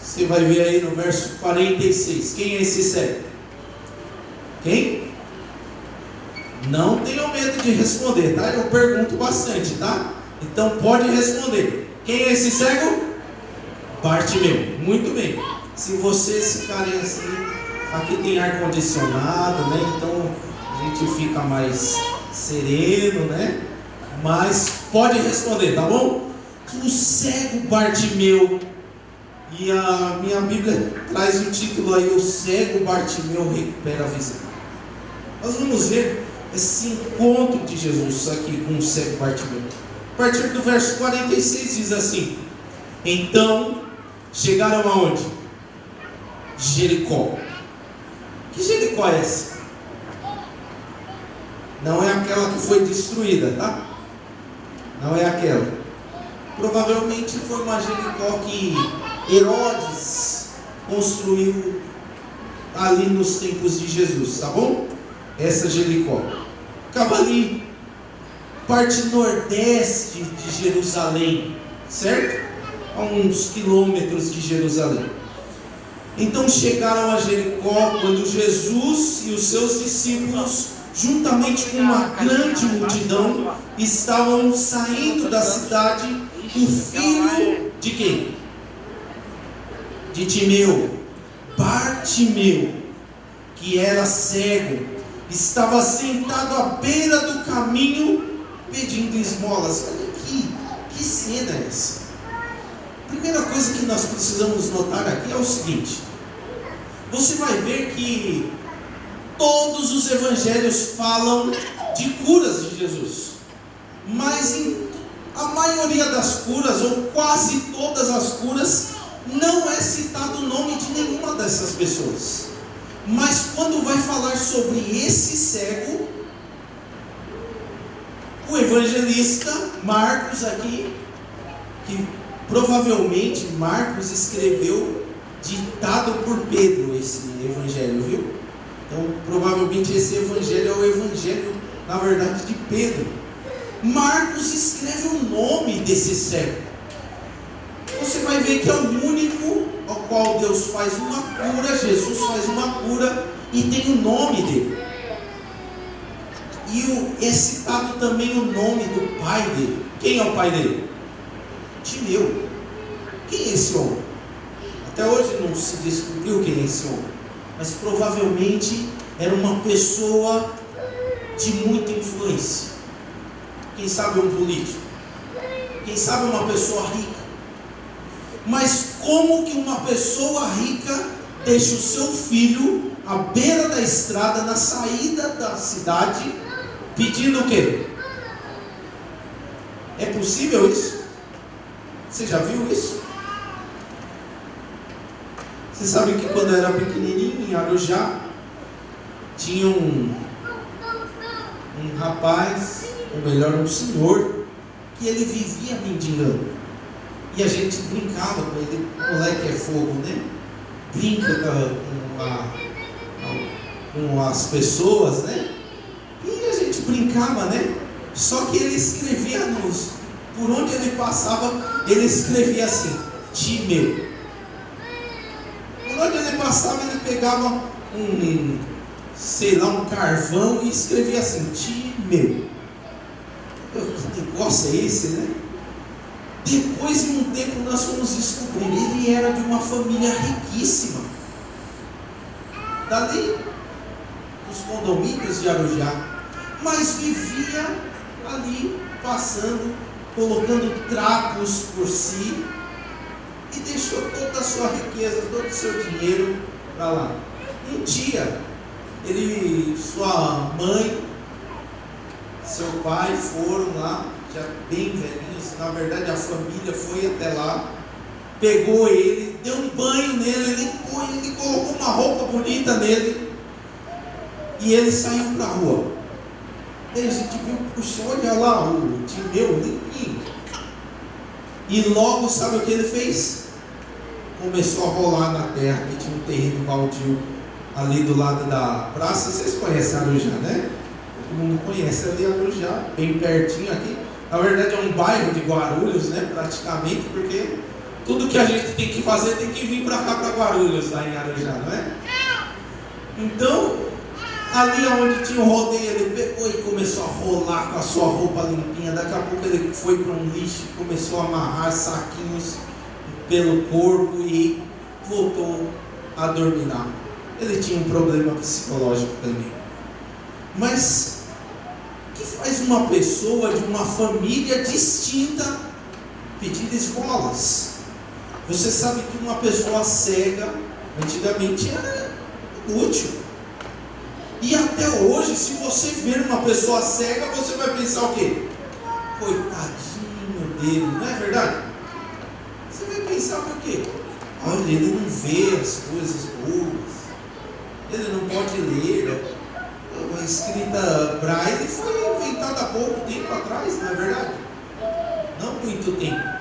Você vai ver aí no verso 46. Quem é esse cego? Quem? Não tenham medo de responder, tá? Eu pergunto bastante, tá? Então pode responder. Quem é esse cego? Bartimeu. Muito bem. Se vocês ficarem assim, aqui tem ar-condicionado, né? Então a gente fica mais sereno, né? Mas pode responder, tá bom? O cego Bartimeu. E a minha Bíblia traz o título aí: o cego Bartimeu recupera a visão. Nós vamos ver esse encontro de Jesus aqui com o cego Bartimeu. A partir do verso 46 diz assim: então chegaram aonde? Jericó. Que Jericó é essa? Não é aquela que foi destruída, tá? Não é aquela. Provavelmente foi uma Jericó que Herodes construiu ali nos tempos de Jesus, tá bom? Essa Jericó ficava ali, parte nordeste de Jerusalém, certo? A uns quilômetros de Jerusalém. Então chegaram a Jericó quando Jesus e os seus discípulos, juntamente com uma grande multidão, estavam saindo da cidade. O filho de quem? De Timeu, Bartimeu, que era cego, estava sentado à beira do caminho pedindo esmolas. Olha que cena é essa? Primeira coisa que nós precisamos notar aqui é o seguinte: você vai ver que todos os evangelhos falam de curas de Jesus, mas a maioria das curas, ou quase todas as curas, não é citado o nome de nenhuma dessas pessoas. Mas quando vai falar sobre esse cego, o evangelista Marcos aqui, que provavelmente Marcos escreveu ditado por Pedro esse evangelho, viu? Então provavelmente esse evangelho é o evangelho, na verdade, de Pedro. Marcos escreve o nome desse cego. Você vai ver que é o único ao qual Deus faz uma cura, Jesus faz uma cura e tem o nome dele. E é citado também o nome do pai dele. Quem é o pai dele? Timeu. Quem é esse homem? Até hoje não se descobriu quem é esse homem, mas provavelmente era uma pessoa de muita influência. Quem sabe um político, quem sabe uma pessoa rica. Mas como que uma pessoa rica deixa o seu filho à beira da estrada, na saída da cidade, pedindo o quê? É possível isso? Você já viu isso? Você sabe que quando eu era pequenininho, em Arujá, tinha um rapaz, ou melhor, um senhor, que ele vivia mendigando. E a gente brincava com ele. Moleque é fogo, né? Brinca com as pessoas, né? E a gente brincava, né? Só que ele escrevia por onde ele passava, ele escrevia assim: Timeu. Por onde ele passava, ele pegava um carvão e escrevia assim: Timeu. Que negócio é esse, né? Depois de um tempo nós fomos descobrir, ele era de uma família riquíssima, dali dos condomínios de Arujá, mas vivia ali passando, colocando trapos por si, e deixou toda a sua riqueza, todo o seu dinheiro para lá. Um dia, sua mãe, seu pai foram lá, já bem velhinhos, na verdade a família foi até lá, pegou ele, deu um banho nele, ele colocou uma roupa bonita nele e ele saiu para a rua. Aí a gente viu, puxa, olha lá o Timeu limpinho. E logo, sabe o que ele fez? Começou a rolar na terra, que tinha um terreno baldio ali do lado da praça. Vocês conhecem Arujá, né? Todo mundo conhece ali Arujá, bem pertinho aqui. Na verdade é um bairro de Guarulhos, né? Praticamente, porque tudo que a gente tem que fazer tem que vir para cá, para Guarulhos, lá em Arujá, não é? Então, ali onde tinha o rodeio, ele pegou e começou a rolar com a sua roupa limpinha. Daqui a pouco ele foi para um lixo, começou a amarrar saquinhos pelo corpo e voltou a dormir. Ele tinha um problema psicológico também. Mas o que faz uma pessoa de uma família distinta pedir esmolas? Você sabe que uma pessoa cega antigamente era útil. E até hoje, se você ver uma pessoa cega, você vai pensar o quê? Coitadinho dele, não é verdade? Você vai pensar o quê? Olha, ele não vê as coisas boas, ele não pode ler. A escrita Braille foi inventada há pouco tempo atrás, não é verdade? Não muito tempo.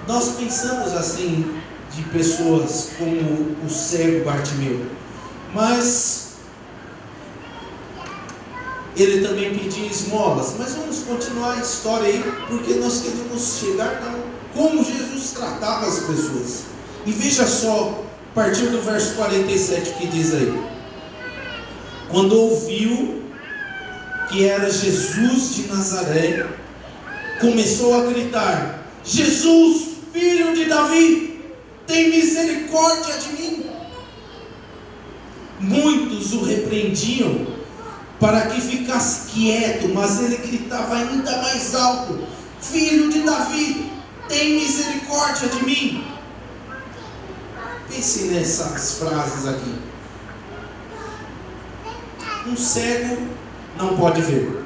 Nós pensamos assim de pessoas como o cego Bartimeu, mas ele também pedia esmolas. Mas vamos continuar a história aí, porque nós queremos chegar como Jesus tratava as pessoas. E veja só, a partir do verso 47 que diz aí: quando ouviu que era Jesus de Nazaré, começou a gritar: Jesus, filho de Davi, tem misericórdia de mim. Muitos o repreendiam para que ficasse quieto, mas ele gritava ainda mais alto: Filho de Davi, tem misericórdia de mim. Pense nessas frases aqui. Um cego não pode ver.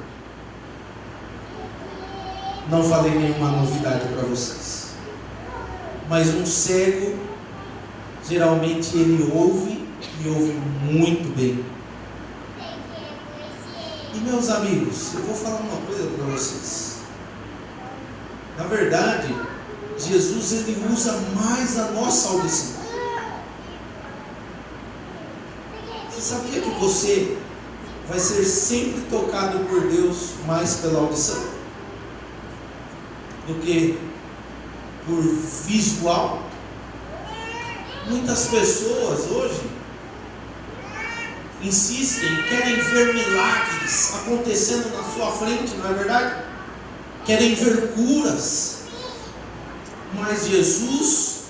Não falei nenhuma novidade para vocês. Mas um cego, geralmente ele ouve, e ouve muito bem. E meus amigos, eu vou falar uma coisa para vocês. Na verdade, Jesus ele usa mais a nossa audição. Você sabia que você vai ser sempre tocado por Deus mais pela audição do que por visual? Muitas pessoas hoje insistem, querem ver milagres acontecendo na sua frente, não é verdade? Querem ver curas. Mas Jesus,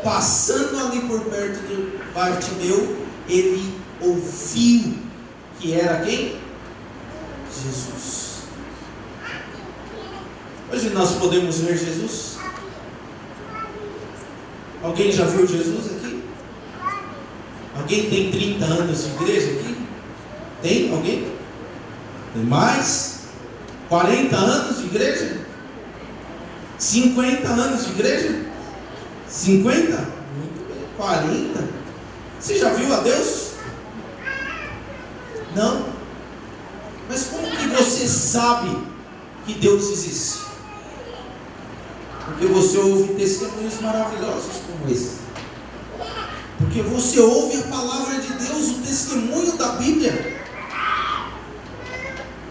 passando ali por perto de Bartimeu, ele ouviu que era quem? Jesus. Hoje nós podemos ver Jesus. Alguém já viu Jesus aqui? Alguém tem 30 anos de igreja aqui? Tem alguém? Tem mais? 40 anos de igreja? 50 anos de igreja? 50? Muito bem. 40? Você já viu a Deus? Não? Mas como que você sabe que Deus existe? Porque você ouve testemunhos maravilhosos como esse. Porque você ouve a palavra de Deus, o testemunho da Bíblia.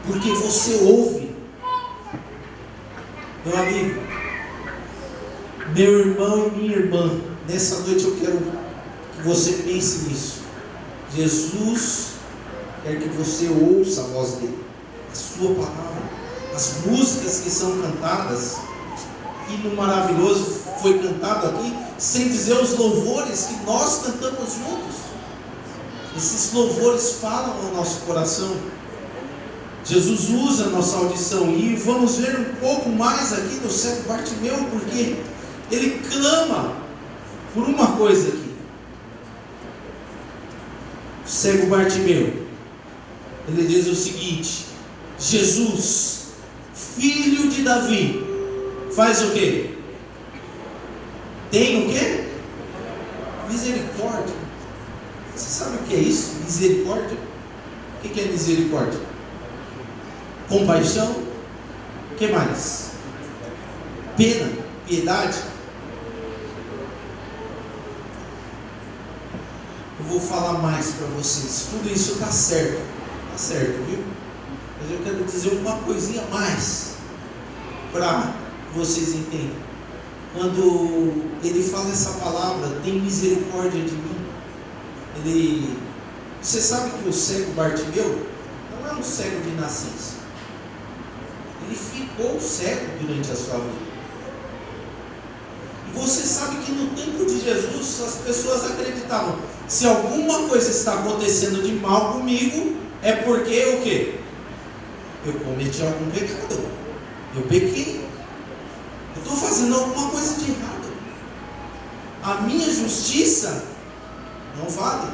Porque você ouve. Meu amigo, meu irmão e minha irmã, nessa noite eu quero que você pense nisso. Jesus quer que você ouça a voz dele, a sua palavra, as músicas que são cantadas. E no maravilhoso foi cantado aqui, sem dizer os louvores que nós cantamos juntos. Esses louvores falam ao nosso coração. Jesus usa a nossa audição. E vamos ver um pouco mais aqui do cego Bartimeu, porque ele clama por uma coisa aqui. O cego Bartimeu, ele diz o seguinte: Jesus, filho de Davi, faz o quê? tem o quê? Misericórdia. Você sabe o que é isso? Misericórdia? O que é misericórdia? Compaixão. O que mais? Pena, piedade. Eu vou falar mais para vocês. Tudo isso está certo. Está certo, viu? Mas eu quero dizer uma coisinha a mais para vocês entenderem. Quando ele fala essa palavra, tem misericórdia de mim. Você sabe que o cego Bartimeu não é um cego de nascença. Ele ficou cego durante a sua vida. E você sabe que no tempo de Jesus as pessoas acreditavam: se alguma coisa está acontecendo de mal comigo, é porque o quê? Eu cometi algum pecado. Eu pequei. Eu estou fazendo alguma coisa de errado. A minha justiça não vale.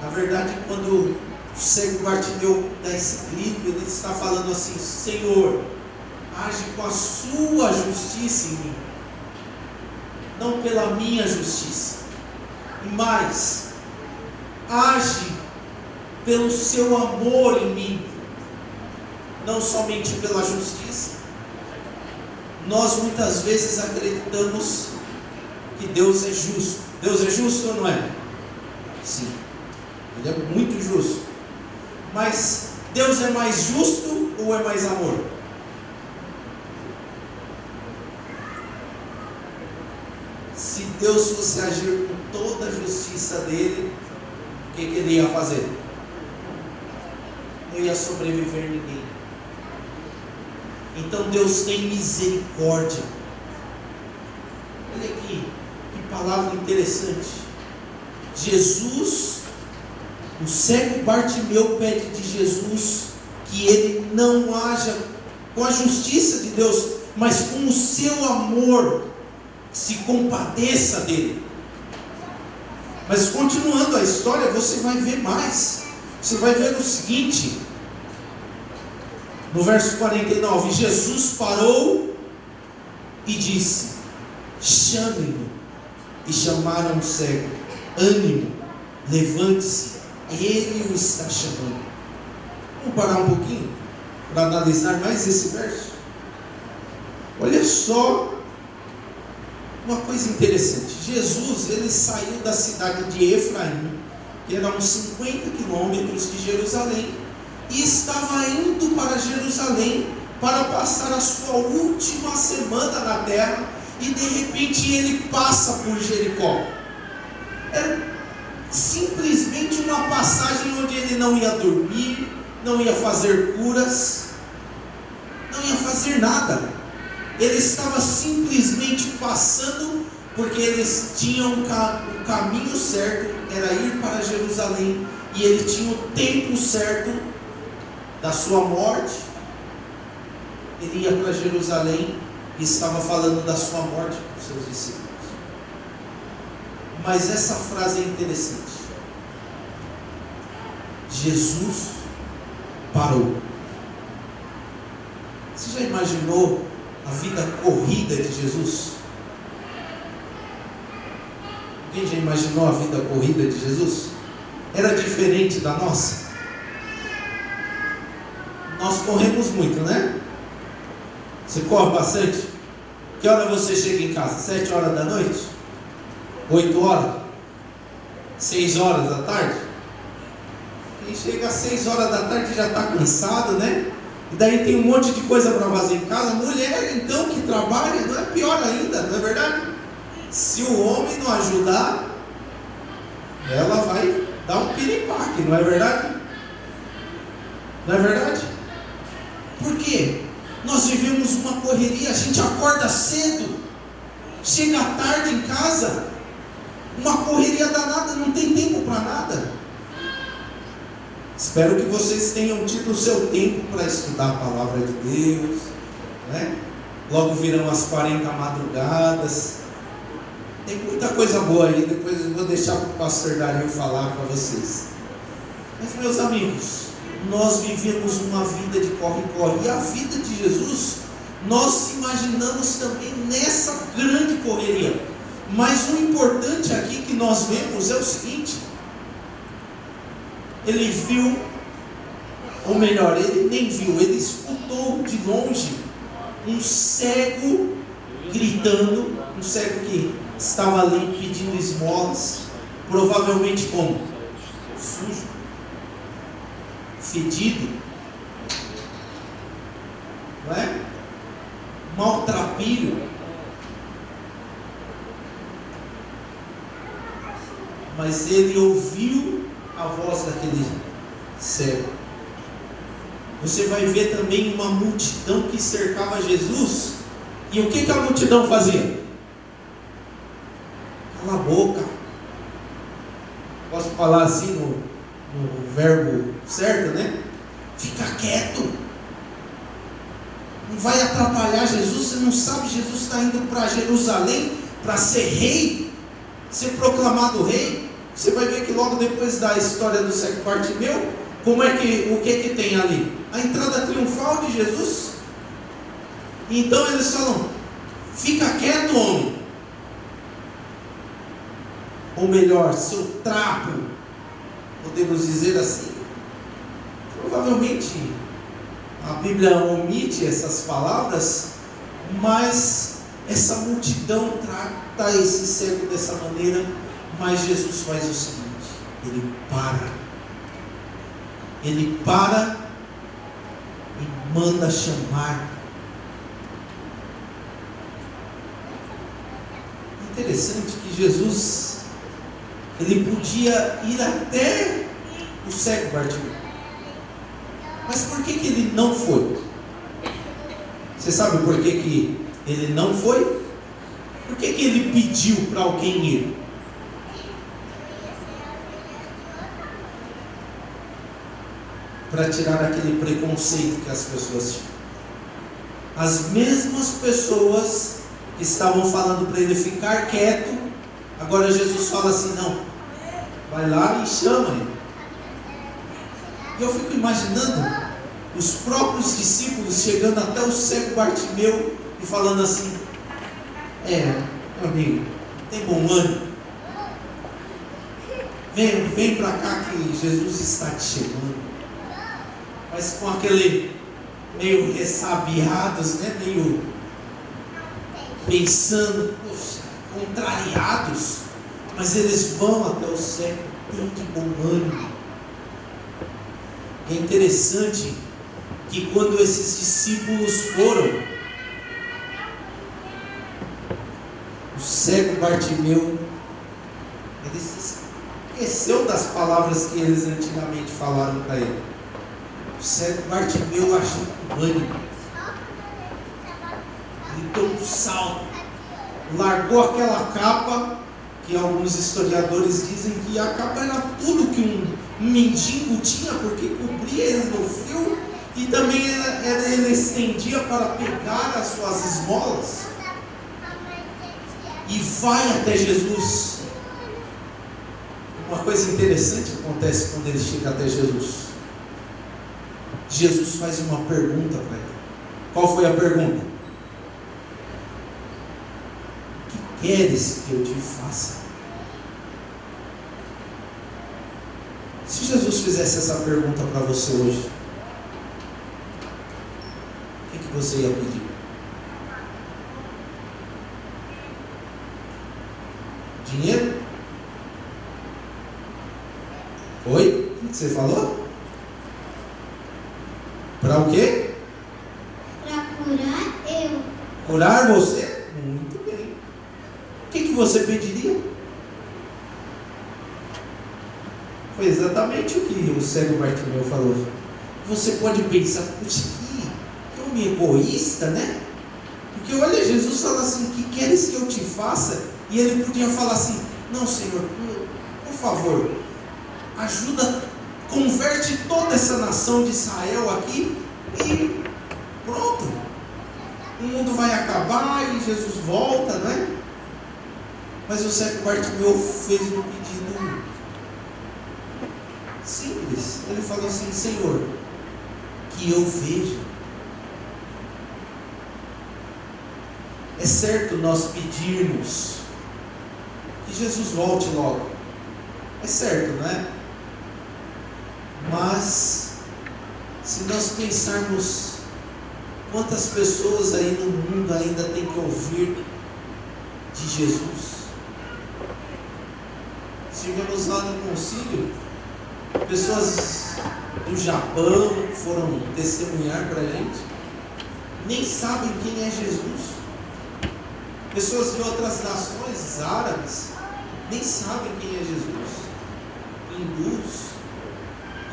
Na verdade, quando o cego Bartimeu dá esse grito, ele está falando assim: Senhor, age com a sua justiça em mim, não pela minha justiça, mas age pelo seu amor em mim, não somente pela justiça. Nós muitas vezes acreditamos que Deus é justo. Deus é justo ou não é? Sim, Ele é muito justo. Mas Deus é mais justo ou é mais amor? Se Deus fosse agir com toda a justiça dele, o que ele ia fazer? Não ia sobreviver ninguém. Então Deus tem misericórdia. Olha aqui, que palavra interessante. Jesus, o cego Bartimeu pede de Jesus que ele não haja com a justiça de Deus, mas com o seu amor, se compadeça dele. Mas continuando a história, você vai ver mais. Você vai ver o seguinte, no verso 49, Jesus parou e disse: chame-no. E chamaram o cego: ânimo, levante-se, ele o está chamando. Vamos parar um pouquinho para analisar mais esse verso. Olha só uma coisa interessante. Jesus, ele saiu da cidade de Efraim, que era uns 50 quilômetros de Jerusalém, e estava indo para Jerusalém para passar a sua última semana na terra, e de repente ele passa por Jericó. Era simplesmente uma passagem onde ele não ia dormir, não ia fazer curas, não ia fazer nada. Ele estava simplesmente passando, porque eles tinham o caminho certo, era ir para Jerusalém, e ele tinha o tempo certo da sua morte. Ele ia para Jerusalém e estava falando da sua morte com os seus discípulos. Mas essa frase é interessante. Jesus parou. Você já imaginou a vida corrida de Jesus? Alguém já imaginou a vida corrida de Jesus? Era diferente da nossa? Nós corremos muito, né? Você corre bastante? Que hora você chega em casa? 7 horas da noite? 8 horas? 6 horas da tarde? Quem chega às 6 horas da tarde já está cansado, né? E daí tem um monte de coisa para fazer em casa. Mulher, então, que trabalha, não é pior ainda, não é verdade? Se o homem não ajudar, ela vai dar um piripaque, não é verdade? Não é verdade? Por quê? Nós vivemos uma correria, a gente acorda cedo, chega tarde em casa, uma correria danada, não tem tempo para nada. Espero que vocês tenham tido o seu tempo para estudar a palavra de Deus, né? Logo virão as 40 madrugadas. Tem muita coisa boa aí, depois eu vou deixar para o pastor Dario falar para vocês. Mas, meus amigos, nós vivemos uma vida de corre-corre, e a vida de Jesus nós imaginamos também nessa grande correria. Mas o importante aqui que nós vemos é o seguinte: ele viu, ou melhor, ele nem viu, ele escutou de longe um cego gritando, um cego que estava ali pedindo esmolas, provavelmente como? Sujo, fedido, não é? Maltrapilho. Mas ele ouviu a voz daquele cego. Você vai ver também uma multidão que cercava Jesus. E o que a multidão fazia? Cala a boca. Posso falar assim no verbo certo, né? Fica quieto. Não vai atrapalhar Jesus. Você não sabe, Jesus está indo para Jerusalém para ser rei, ser proclamado rei. Você vai ver que logo depois da história do cego Bartimeu, o que tem ali? A entrada triunfal de Jesus. Então eles falam: fica quieto, homem. Ou melhor, seu trapo, podemos dizer assim. Provavelmente a Bíblia omite essas palavras, mas essa multidão trata esse cego dessa maneira. Mas Jesus faz o seguinte: ele para e manda chamar. Interessante que Jesus, ele podia ir até o cego Bartimeu, mas por que ele não foi? Você sabe por que ele não foi? Por que ele pediu para alguém ir? Para tirar aquele preconceito que as pessoas tinham. As mesmas pessoas que estavam falando para ele ficar quieto, agora Jesus fala assim: não, vai lá e chama ele. E eu fico imaginando os próprios discípulos chegando até o cego Bartimeu e falando assim: meu amigo, tem bom ânimo, vem para cá que Jesus está te chamando. Mas com aquele meio ressabiados, né? Meio pensando, poxa, contrariados, mas eles vão até o cego bem de bom ânimo. É interessante que quando esses discípulos foram, o cego Bartimeu, ele se esqueceu das palavras que eles antigamente falaram para ele. O cego Bartimeu achou com ânimo. Ele deu um salto, largou aquela capa, que alguns historiadores dizem que a capa era tudo que um mendigo tinha, porque cobria ele no frio, e também ele estendia para pegar as suas esmolas, e vai até Jesus. Uma coisa interessante acontece quando ele chega até Jesus. Jesus faz uma pergunta para ele. Qual foi a pergunta? O que queres que eu te faça? Se Jesus fizesse essa pergunta para você hoje, o que você ia pedir? Dinheiro? Oi? O que você falou? Para o quê? Para curar eu. Curar você? Muito bem. O que você pediria? Foi exatamente o que o cego Bartimeu falou. Você pode pensar: puxa, que homem egoísta, né? Porque olha, Jesus fala assim: o que queres que eu te faça? E ele podia falar assim: não, Senhor, por favor, ajuda, converte toda essa nação de Israel aqui e pronto, o mundo vai acabar e Jesus volta, não é? Mas o cego Bartimeu fez um pedido simples. Ele falou assim: Senhor, que eu veja. É certo nós pedirmos que Jesus volte logo. É certo, não é? Mas, se nós pensarmos quantas pessoas aí no mundo ainda têm que ouvir de Jesus. Estivemos lá no concílio, pessoas do Japão foram testemunhar para a gente, nem sabem quem é Jesus. Pessoas de outras nações, árabes, nem sabem quem é Jesus. Hindus.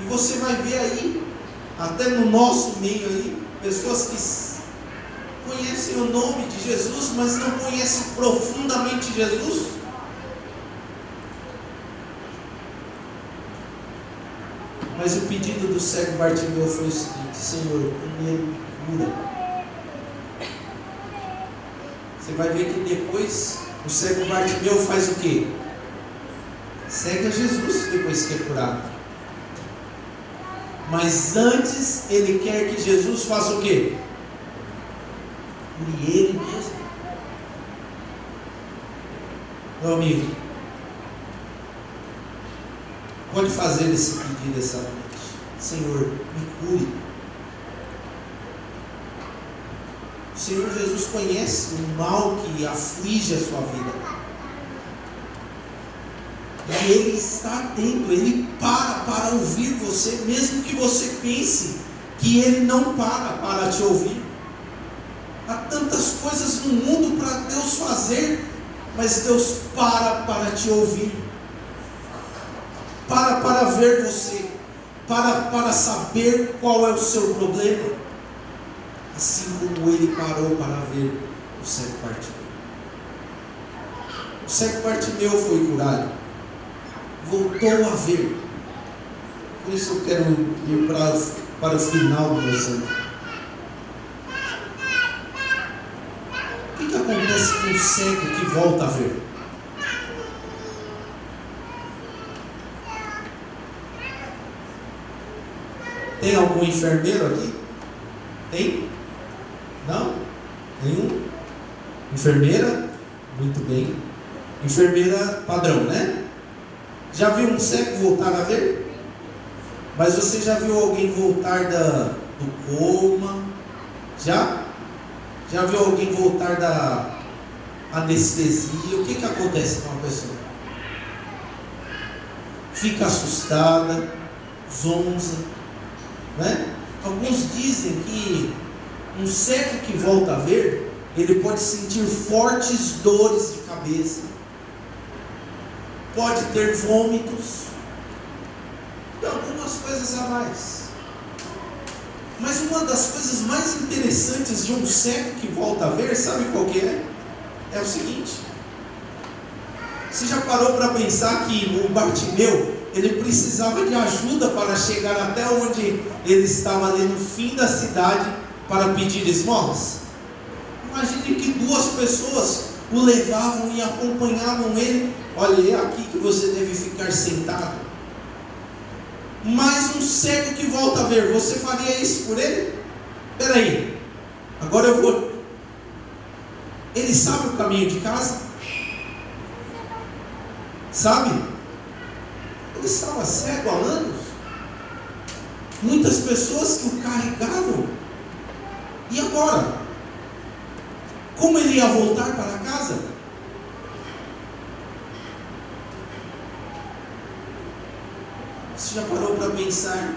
E você vai ver aí, até no nosso meio aí, pessoas que conhecem o nome de Jesus, mas não conhecem profundamente Jesus. Mas o pedido do cego Bartimeu foi o seguinte: Senhor, primeiro me cura. Você vai ver que depois o cego Bartimeu faz o quê? Segue a Jesus depois que é curado. Mas antes ele quer que Jesus faça o quê? Cure ele mesmo. Meu amigo, pode fazer esse pedido essa noite: Senhor, me cure. O Senhor Jesus conhece o mal que aflige a sua vida. E Ele está atento, Ele para ouvir você, mesmo que você pense que Ele não para te ouvir. Há tantas coisas no mundo para Deus fazer, mas Deus para te ouvir. Para ver você, para saber qual é o seu problema. Assim como Ele parou para ver o cego Bartimeu. O cego Bartimeu foi curado, voltou a ver. Por isso eu quero ir para o final do meu sermão. O que acontece com o cego que volta a ver? Tem algum enfermeiro aqui? Tem? Não? Nenhum? Enfermeira? Muito bem. Enfermeira padrão, né? Já viu um cego voltar a ver? Mas você já viu alguém voltar do coma? Já? Já viu alguém voltar da anestesia? O que acontece com uma pessoa? Fica assustada, zonza, né? Alguns dizem que um cego que volta a ver, ele pode sentir fortes dores de cabeça, pode ter vômitos e algumas coisas a mais. Mas uma das coisas mais interessantes de um cego que volta a ver, sabe qual que é? É o seguinte: você já parou para pensar que o Bartimeu, ele precisava de ajuda para chegar até onde ele estava ali no fim da cidade para pedir esmolas? Imagine que duas pessoas o levavam e acompanhavam ele. Olha, é aqui que você deve ficar sentado. Mas um cego que volta a ver, você faria isso por ele? Espera aí, agora eu vou. Ele sabe o caminho de casa? Sabe? Ele estava cego há anos. Muitas pessoas que o carregavam. E agora? Como ele ia voltar para casa? Você já parou para pensar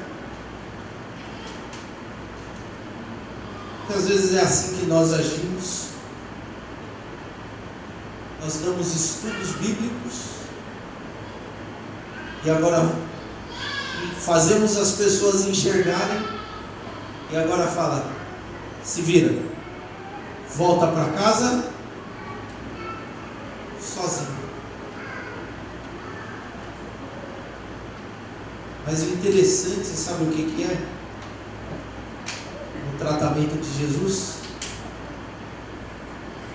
que às vezes é assim que nós agimos? Nós damos estudos bíblicos e agora fazemos as pessoas enxergarem e agora fala: se vira, volta para casa sozinho. Mas o interessante, sabe o que é? No tratamento de Jesus,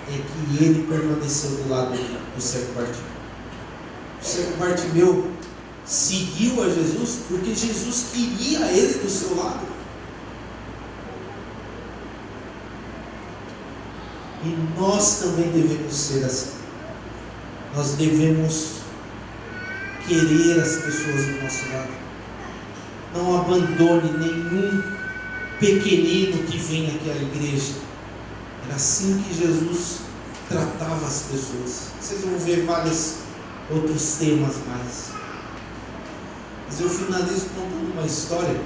é que ele permaneceu do lado do cego Bartimeu. O cego Bartimeu seguiu a Jesus porque Jesus queria ele do seu lado. E nós também devemos ser assim. Nós devemos querer as pessoas do nosso lado. Não abandone nenhum pequenino que vem aqui à igreja. Era assim que Jesus tratava as pessoas. Vocês vão ver vários outros temas mais. Mas eu finalizo contando uma história.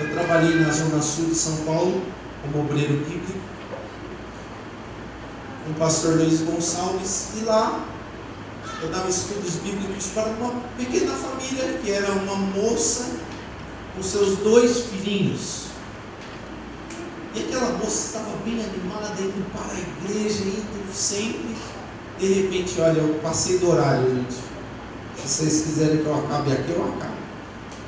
Eu trabalhei na Zona Sul de São Paulo como obreiro bíblico com o pastor Luiz Gonçalves, e lá eu dava estudos bíblicos para uma pequena família que era uma moça com seus 2 filhinhos. E aquela moça estava bem animada, indo para a igreja, indo sempre. De repente, olha, eu passei do horário, gente. Se vocês quiserem que eu acabe aqui, eu acabo.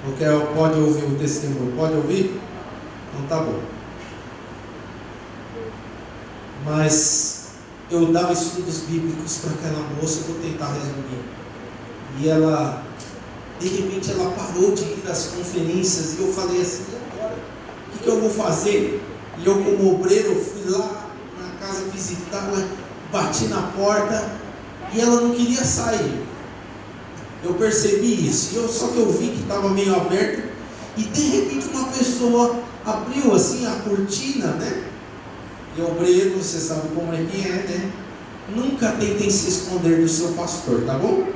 Porque pode ouvir o testemunho? Pode ouvir? Então tá bom. Mas eu dava estudos bíblicos para aquela moça, vou tentar resumir. E ela, de repente, ela parou de ir às conferências. E eu falei assim: e agora? O que eu vou fazer? E eu, como obreiro, fui lá na casa visitá-la, bati na porta e ela não queria sair. Eu percebi isso, só que eu vi que estava meio aberto, e de repente uma pessoa abriu assim a cortina, né? E obreiro, você sabe como é que é, né? Nunca tentem se esconder do seu pastor, tá bom?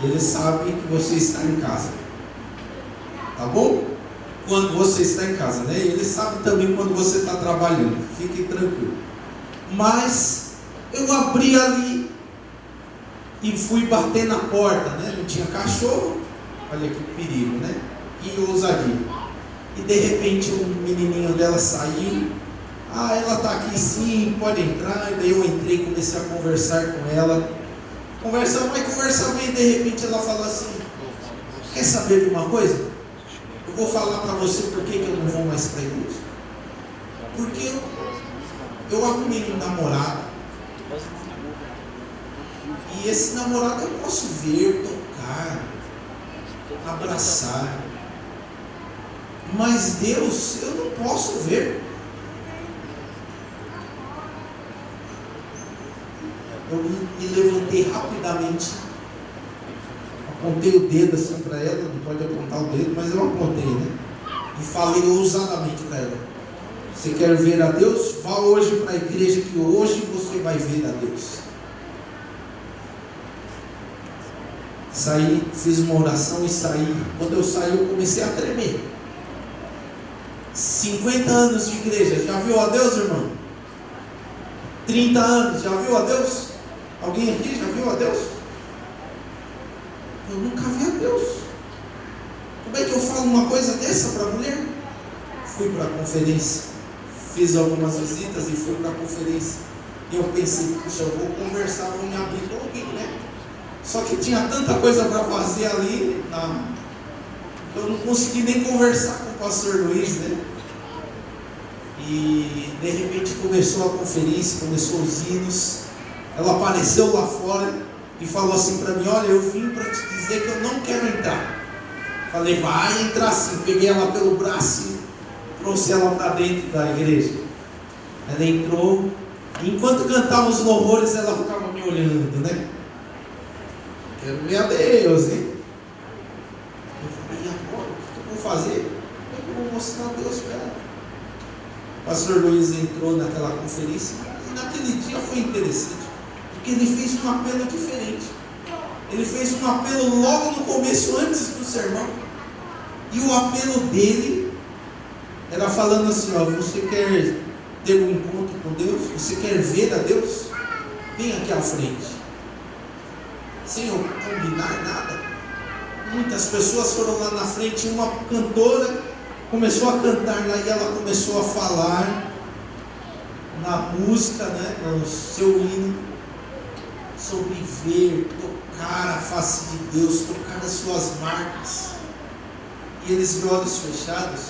Ele sabe que você está em casa, tá bom? Quando você está em casa, né? Ele sabe também quando você está trabalhando, fique tranquilo. Mas eu abri ali e fui bater na porta, né? Não tinha cachorro, olha que perigo, né? Que ousadia. E de repente um menininho dela saiu. Ela está aqui sim, pode entrar. E daí eu entrei, comecei a conversar com ela. Conversando, vai conversar bem. De repente ela falou assim: quer saber de uma coisa? Eu vou falar para você por que eu não vou mais para a igreja. Porque eu arrumei um namorado. E esse namorado eu posso ver, tocar, abraçar. Mas Deus eu não posso ver. Eu me levantei rapidamente, apontei o dedo assim para ela, não pode apontar o dedo, mas eu apontei, né? E falei ousadamente para ela: você quer ver a Deus? Vá hoje para a igreja, que hoje você vai ver a Deus. Saí, fiz uma oração e saí. Quando eu saí, eu comecei a tremer. 50 anos de igreja, já viu a Deus, irmão? 30 anos, já viu a Deus? Alguém aqui já viu a Deus? Eu nunca vi a Deus. Como é que eu falo uma coisa dessa para a mulher? Fui para a conferência, fiz algumas visitas e fui para a conferência. E eu pensei: puxa, eu vou conversar, vou me abrir com alguém, né? Só que tinha tanta coisa para fazer ali, eu não consegui nem conversar com o pastor Luiz, né? E de repente começou a conferência, começou os hinos. Ela apareceu lá fora e falou assim para mim: olha, eu vim para te dizer que eu não quero entrar. Falei: vai entrar sim. Peguei ela pelo braço e trouxe ela para dentro da igreja. Ela entrou, e enquanto cantava os louvores, ela ficava me olhando, né? Quero ver a Deus, hein? Eu falei: e agora? O que eu vou fazer? Eu vou mostrar a Deus para ela. O pastor Luiz entrou naquela conferência, e naquele dia foi interessante, porque ele fez um apelo diferente. Ele fez um apelo logo no começo, antes do sermão. E o apelo dele era falando assim: ó, você quer ter um encontro com Deus? Você quer ver a Deus? Vem aqui à frente. Sem eu combinar nada, muitas pessoas foram lá na frente. Uma cantora começou a cantar lá, e ela começou a falar na música, né, no seu hino, sobre ver, tocar a face de Deus, tocar as suas marcas. E eles de olhos fechados.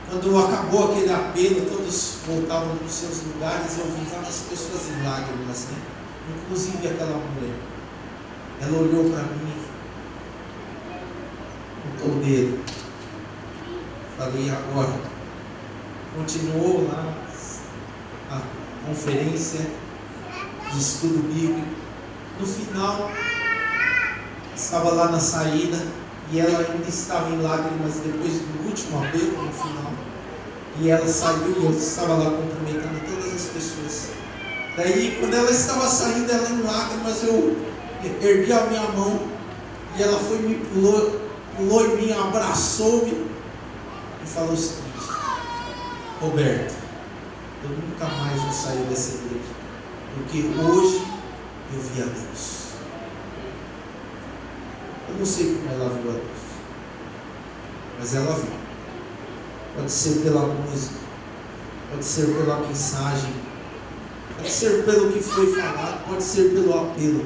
Quando acabou aquele apelo, todos voltavam para os seus lugares. Eu vi várias pessoas em lágrimas, né? Inclusive aquela mulher. Ela olhou para mim, apontou o dedo. Falei: agora? continuou lá a conferência de estudo bíblico. No final, estava lá na saída e ela ainda estava em lágrimas depois do último apelo no final. E ela saiu e eu estava lá cumprimentando todas as pessoas. Daí, quando ela estava saindo, ela em lágrimas, eu ergui a minha mão e ela foi, me pulou em mim, abraçou-me e falou o seguinte: Roberto, eu nunca mais vou sair dessa igreja, porque hoje eu vi a Deus. Eu não sei como ela viu a Deus, mas ela viu. Pode ser pela música, pode ser pela mensagem, pode ser pelo que foi falado, pode ser pelo apelo.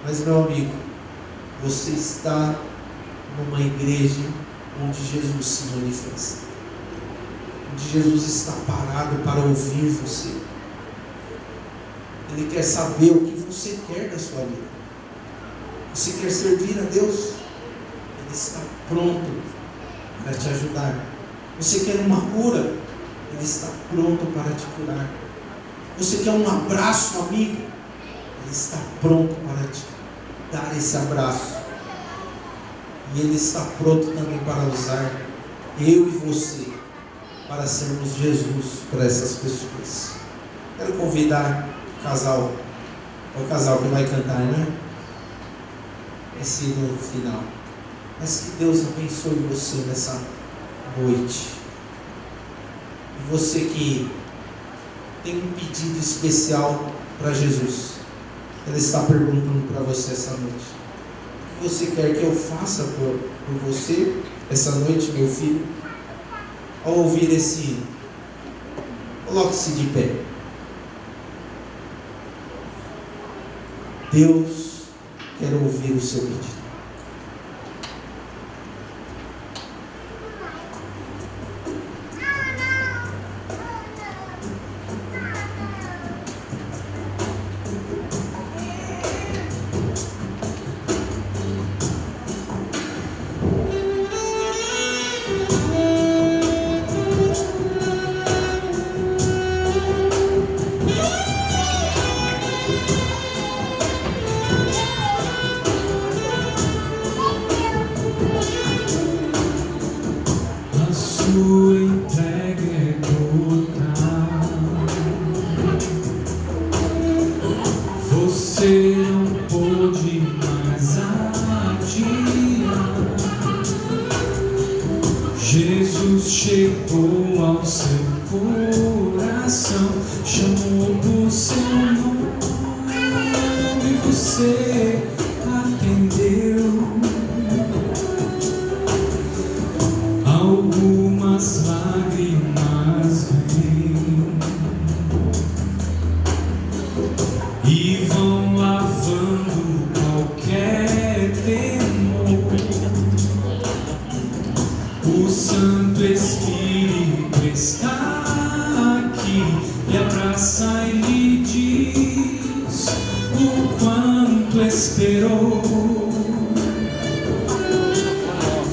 Mas, meu amigo, você está numa igreja onde Jesus se manifesta, onde Jesus está parado para ouvir você. Ele quer saber o que você quer da sua vida. Você quer servir a Deus? Ele está pronto para te ajudar. Você quer uma cura? Ele está pronto para te curar. Você quer um abraço, amigo? Ele está pronto para te dar esse abraço. E Ele está pronto também para usar eu e você para sermos Jesus para essas pessoas. Quero convidar o casal, é o casal que vai cantar, né? Esse no final. Mas que Deus abençoe você nessa noite. E você que tem um pedido especial para Jesus, Ele está perguntando para você essa noite: o que você quer que eu faça por você essa noite, meu filho? Ao ouvir esse hino, coloque-se de pé. Deus quer ouvir o seu pedido.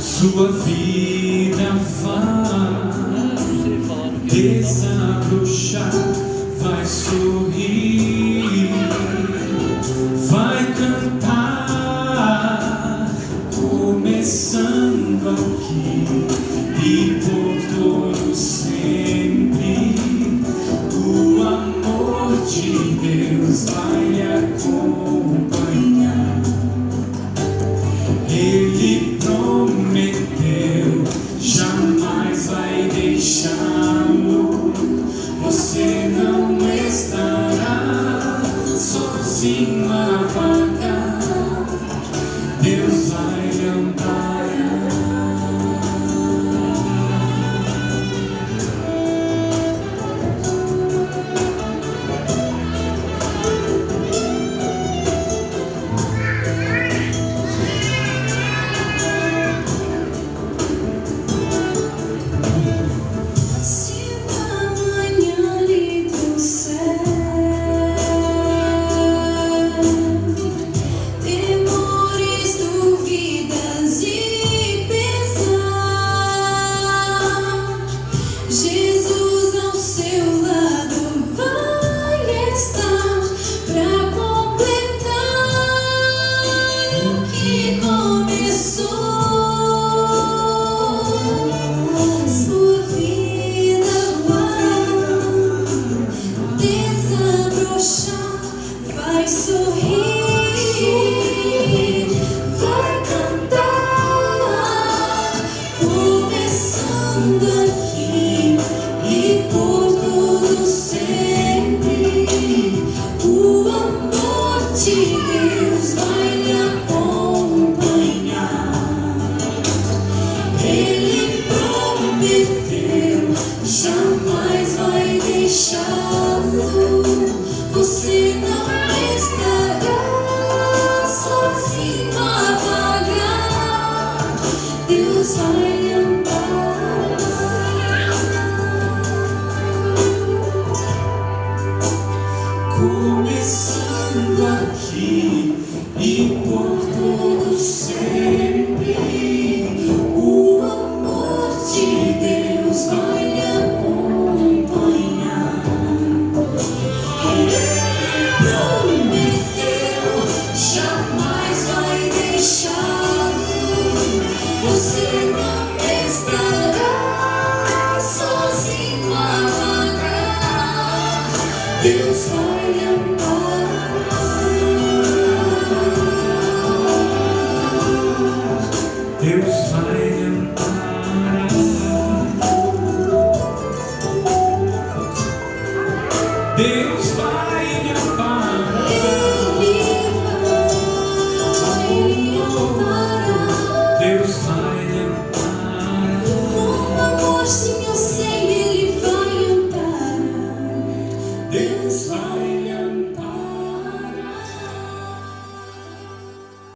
Sua vida vai desabrochar, vai sorrir.